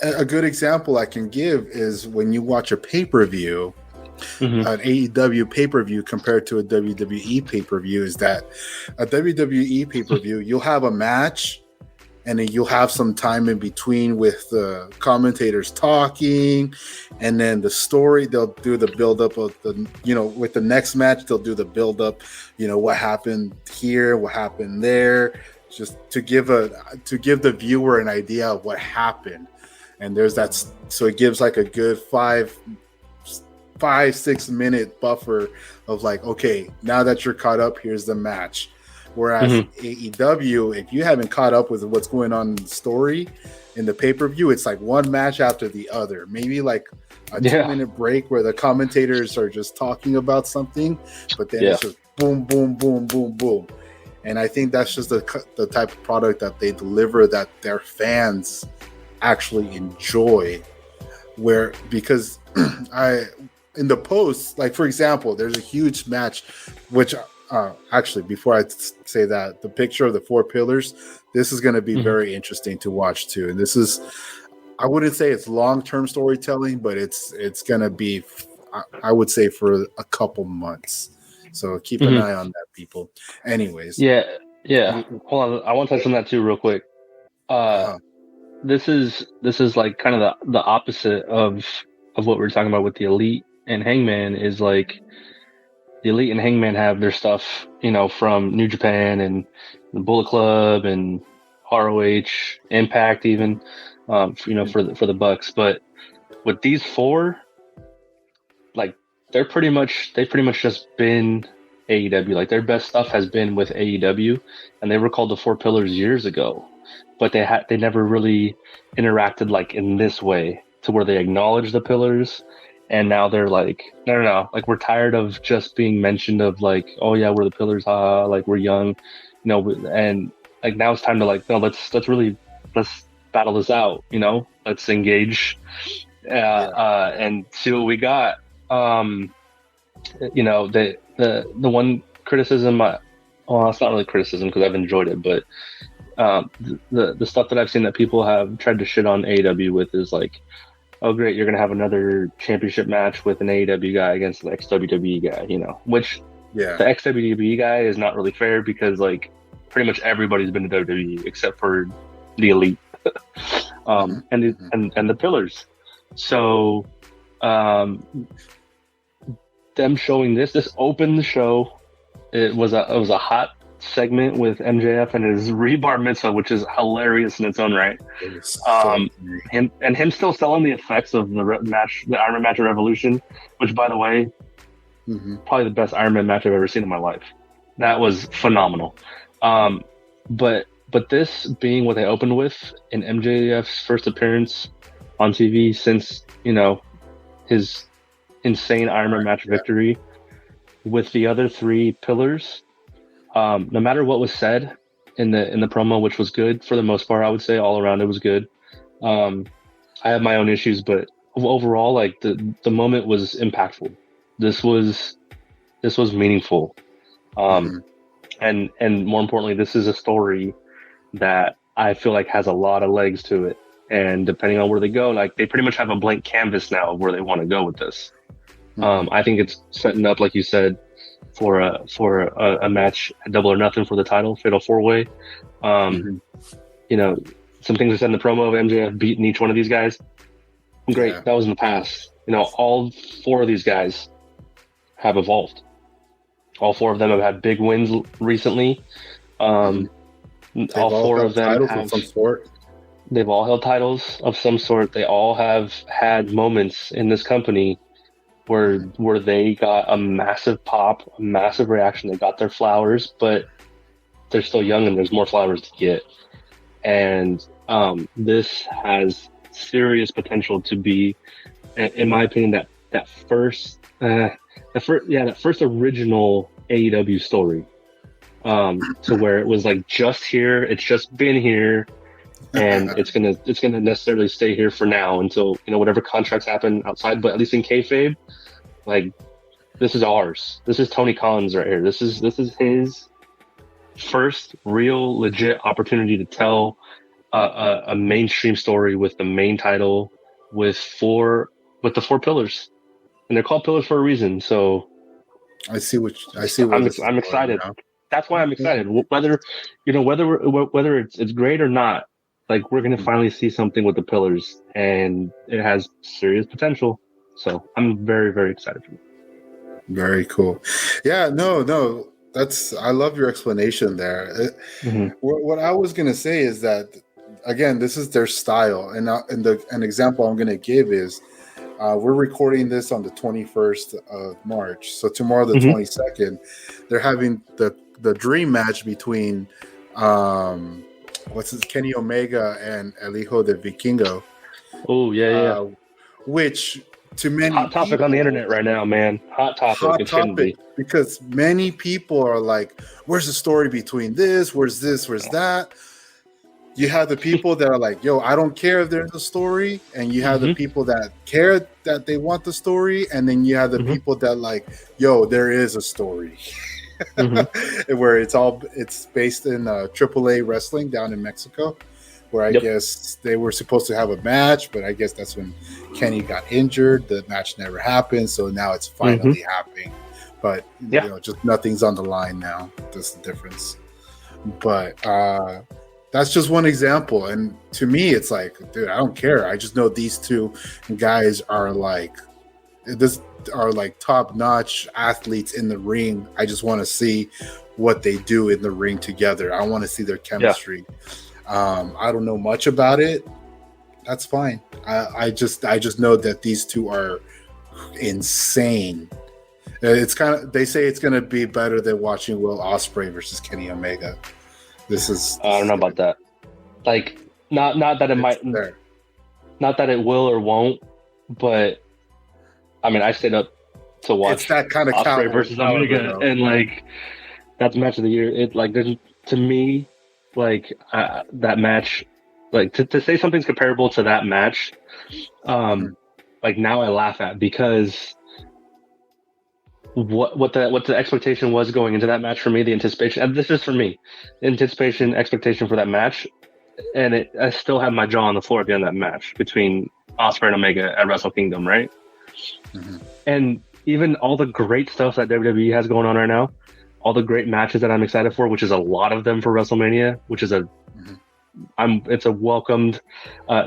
A good example I can give is when you watch a pay-per-view, an AEW pay-per-view compared to a WWE pay-per-view, is that a WWE pay-per-view, you'll have a match and then you'll have some time in between with the commentators talking, and then the story, they'll do the build-up of with the next match, they'll do the build-up, what happened here, what happened there, just to give the viewer an idea of what happened. And there's that, so it gives like a good 5-6 minute buffer of like, okay, now that you're caught up, here's the match. Whereas AEW, if you haven't caught up with what's going on in the story in the pay-per-view, it's like one match after the other, maybe like a 2-minute break where the commentators are just talking about something, but then it's just boom, boom, boom, boom, boom. And I think that's just the type of product that they deliver that their fans actually enjoy, because in the post, like for example, there's a huge match, which actually, before I say that, the picture of the 4 pillars, this is going to be very interesting to watch too. And this is, I wouldn't say it's long-term storytelling, but it's going to be, I would say, for a couple months. So keep an eye on that, people. Anyways. Yeah. Hold on. I want to touch on that too real quick. this is like kind of the opposite of what we're talking about with the Elite and Hangman. Is like the Elite and Hangman have their stuff, from New Japan and the Bullet Club and ROH, Impact, even, for the Bucks. But with these four, like they've pretty much just been AEW. Like their best stuff has been with AEW, and they were called the Four Pillars years ago, but they never really interacted like in this way to where they acknowledge the pillars. And now they're like, no, like we're tired of just being mentioned of like, oh yeah, we're the pillars, like we're young, and like now it's time to like, no, let's battle this out, let's engage, and see what we got. The one criticism, well, it's not really criticism because I've enjoyed it, but the stuff that I've seen that people have tried to shit on AEW with is like, oh great, you're gonna have another championship match with an AEW guy against the ex-WWE guy, which the ex-WWE guy is not really fair because like pretty much everybody's been to WWE except for the Elite, and the Pillars. So, them showing this opened the show. It was a hot segment with MJF and his rebar mitzvah, which is hilarious in its own right. Him still selling the effects of the Iron Man match of Revolution, which by the way, probably the best Iron Man match I've ever seen in my life. That was phenomenal. But this being what they opened with in MJF's first appearance on TV since his insane Iron Man match victory with the other three pillars. No matter what was said in the promo, which was good for the most part, I would say all around it was good. I have my own issues, but overall, like the moment was impactful. This was meaningful, and more importantly, this is a story that I feel like has a lot of legs to it. And depending on where they go, like they pretty much have a blank canvas now of where they want to go with this. I think it's setting up, like you said, for a match, Double or Nothing for the title, Fatal 4-Way. Some things I said in the promo of MJF beating each one of these guys. Great, that was in the past. All four of these guys have evolved. All four of them have had big wins recently. All four of them have some sort. They've all held titles of some sort. They all have had moments in this company where they got a massive pop, a massive reaction. They got their flowers, but they're still young and there's more flowers to get. And this has serious potential to be, in my opinion, that first original AEW story, to where it was like just here, it's just been here, and it's gonna necessarily stay here for now until whatever contracts happen outside. But at least in kayfabe, like this is ours. This is Tony Khan's right here. This is his first real legit opportunity to tell a mainstream story with the main title with the four pillars, and they're called pillars for a reason. So I see what I'm excited. That's why I'm excited. Whether it's great or not, like we're gonna finally see something with the pillars, and it has serious potential. So I'm very, very excited for it. Very cool. Yeah, no. I love your explanation there. What I was gonna say is that again, this is their style, and an example I'm gonna give is we're recording this on the 21st of March. So tomorrow, the 22nd, they're having the dream match between Kenny Omega and El Hijo de Vikingo. Oh yeah. Which to many hot topic people, on the internet right now, man. Hot topic. Because many people are like, "Where's the story between this? Where's this? Where's that?" You have the people that are like, "Yo, I don't care if there's a story," and you have the people that care that they want the story, and then you have the people that like, "Yo, there is a story." Where it's based in AAA wrestling down in Mexico, where I guess they were supposed to have a match, but I guess that's when Kenny got injured. The match never happened, so now it's finally happening. But just nothing's on the line now. That's the difference. But That's just one example. And to me, it's like, dude, I don't care. I just know these two guys are like top-notch athletes in the ring. I just want to see what they do in the ring together. I want to see their chemistry. Yeah. I don't know much about it. That's fine. I just know that these two are insane. It's kind of, they say it's going to be better than watching Will Ospreay versus Kenny Omega. This is. I don't know about that. Like, not that it might, there. Not that it will or won't, but I mean, I stayed up to watch. It's that kind of Ospreay versus Omega, and like that's the match of the year. It like to me, like that match, like to say something's comparable to that match, like now I laugh at, because what the expectation was going into that match for me, the anticipation, and this is for me, expectation for that match, and I still have my jaw on the floor at the end of that match between Ospreay and Omega at Wrestle Kingdom, right? Mm-hmm. And even all the great stuff that WWE has going on right now, all the great matches that I'm excited for, which is a lot of them for WrestleMania, which is it's a welcomed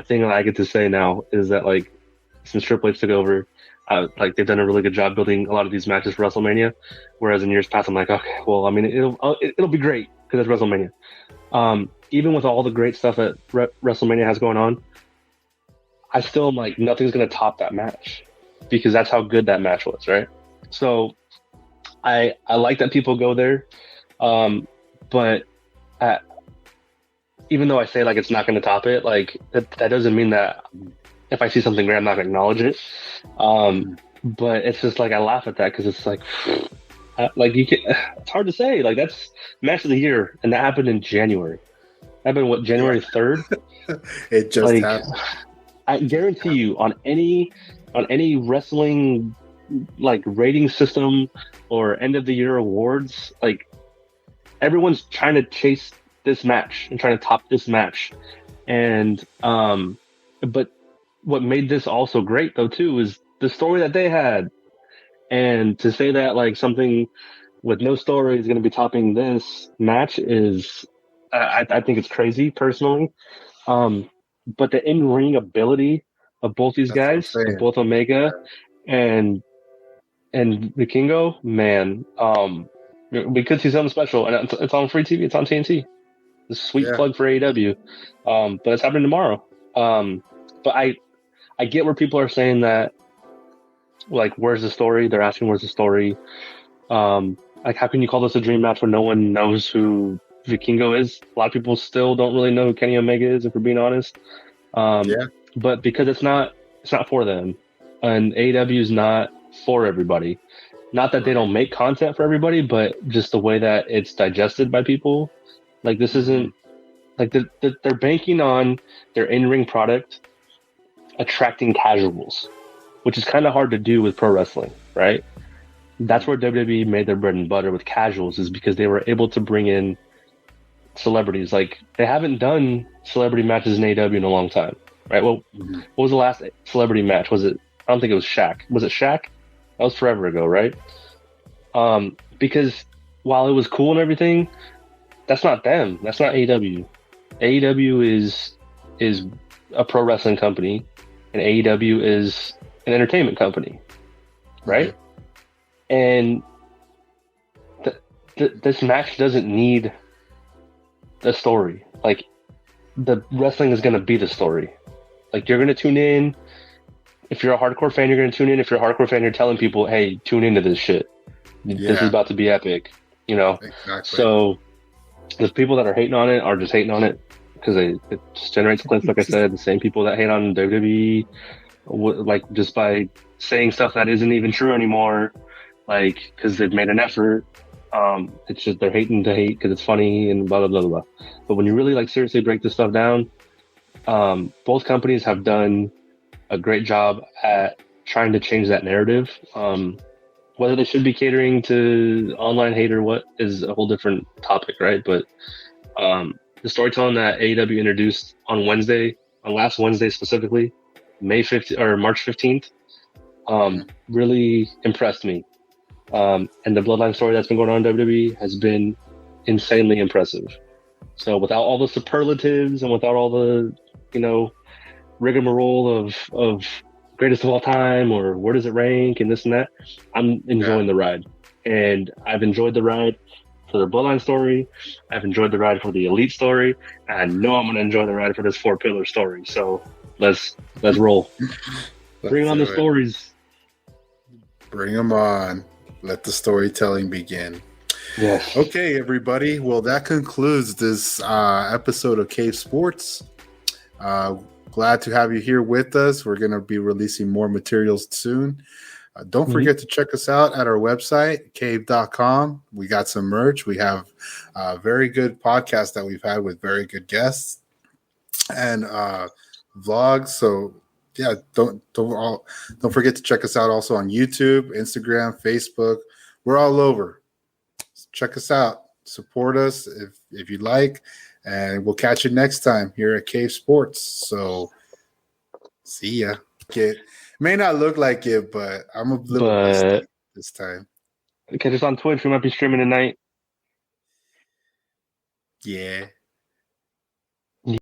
thing that I get to say now, is that like since Triple H took over, like they've done a really good job building a lot of these matches for WrestleMania. Whereas in years past, I'm like, okay, well, I mean, it'll be great because it's WrestleMania. Even with all the great stuff that WrestleMania has going on, I still am like, nothing's going to top that match, because that's how good that match was, right? So I like that people go there, but even though I say like it's not going to top it, like that doesn't mean that if I see something great, I'm not going to acknowledge it. But it's just like I laugh at that, because it's like it's hard to say. Like, that's match of the year, and that happened in January. Happened January 3rd? It just happened. I guarantee you, on any wrestling like rating system or end of the year awards, like everyone's trying to chase this match and trying to top this match. And but what made this also great though too is the story that they had. And to say that like something with no story is going to be topping this match is, I think it's crazy personally. But the in-ring ability of both these guys, of both Omega and Vikingo, man, we could see something special, and it's on free TV. It's on TNT. The sweet plug for AEW, but it's happening tomorrow. But I get where people are saying that, like, where's the story? They're asking, where's the story? Like, how can you call this a dream match when no one knows who Vikingo is? A lot of people still don't really know who Kenny Omega is, if we're being honest. But because it's not for them, and AEW is not for everybody. Not that they don't make content for everybody, but just the way that it's digested by people. Like, this isn't like they're banking on their in-ring product attracting casuals, which is kind of hard to do with pro wrestling, right? That's where WWE made their bread and butter with casuals, is because they were able to bring in celebrities. Like, they haven't done celebrity matches in AEW in a long time, right? Well, what was the last celebrity match? Was it? I don't think it was Shaq. Was it Shaq? That was forever ago, right? Because while it was cool and everything, that's not them. That's not AEW. AEW is a pro wrestling company, and AEW is an entertainment company, right? And this match doesn't need the story. Like, the wrestling is going to be the story. Like, you're going to tune in. If you're a hardcore fan, you're going to tune in. If you're a hardcore fan, you're telling people, hey, tune into this shit. This is about to be epic, you know? Exactly. So the people that are hating on it are just hating on it because it just generates clicks, like I said. The same people that hate on WWE, like, just by saying stuff that isn't even true anymore, like, because they've made an effort. It's just they're hating to hate because it's funny and blah, blah, blah, blah. But when you really, like, seriously break this stuff down, both companies have done a great job at trying to change that narrative. Whether they should be catering to online hate or what is a whole different topic, right? But the storytelling that AEW introduced on last Wednesday specifically, March 15th, really impressed me. And the Bloodline story that's been going on in WWE has been insanely impressive. So without all the superlatives and without all the, rigmarole of greatest of all time or where does it rank and this and that, I'm enjoying the ride. And I've enjoyed the ride for the Bloodline story. I've enjoyed the ride for the Elite story. And I know I'm going to enjoy the ride for this 4-pillar story. So let's roll. Bring on the stories. Bring them on. Let the storytelling begin. Yes. Okay, everybody. Well, that concludes this episode of Cave Sports. Glad to have you here with us. We're going to be releasing more materials soon. Don't forget to check us out at our website, cave.com. We got some merch. We have a very good podcast that we've had with very good guests and vlogs. So yeah, don't forget to check us out also on YouTube, Instagram, Facebook. We're all over. Check us out. Support us if you like. And we'll catch you next time here at Cave Sports. So, see ya. It may not look like it, but I'm a little rusty this time. Catch us on Twitch. We might be streaming tonight. Yeah.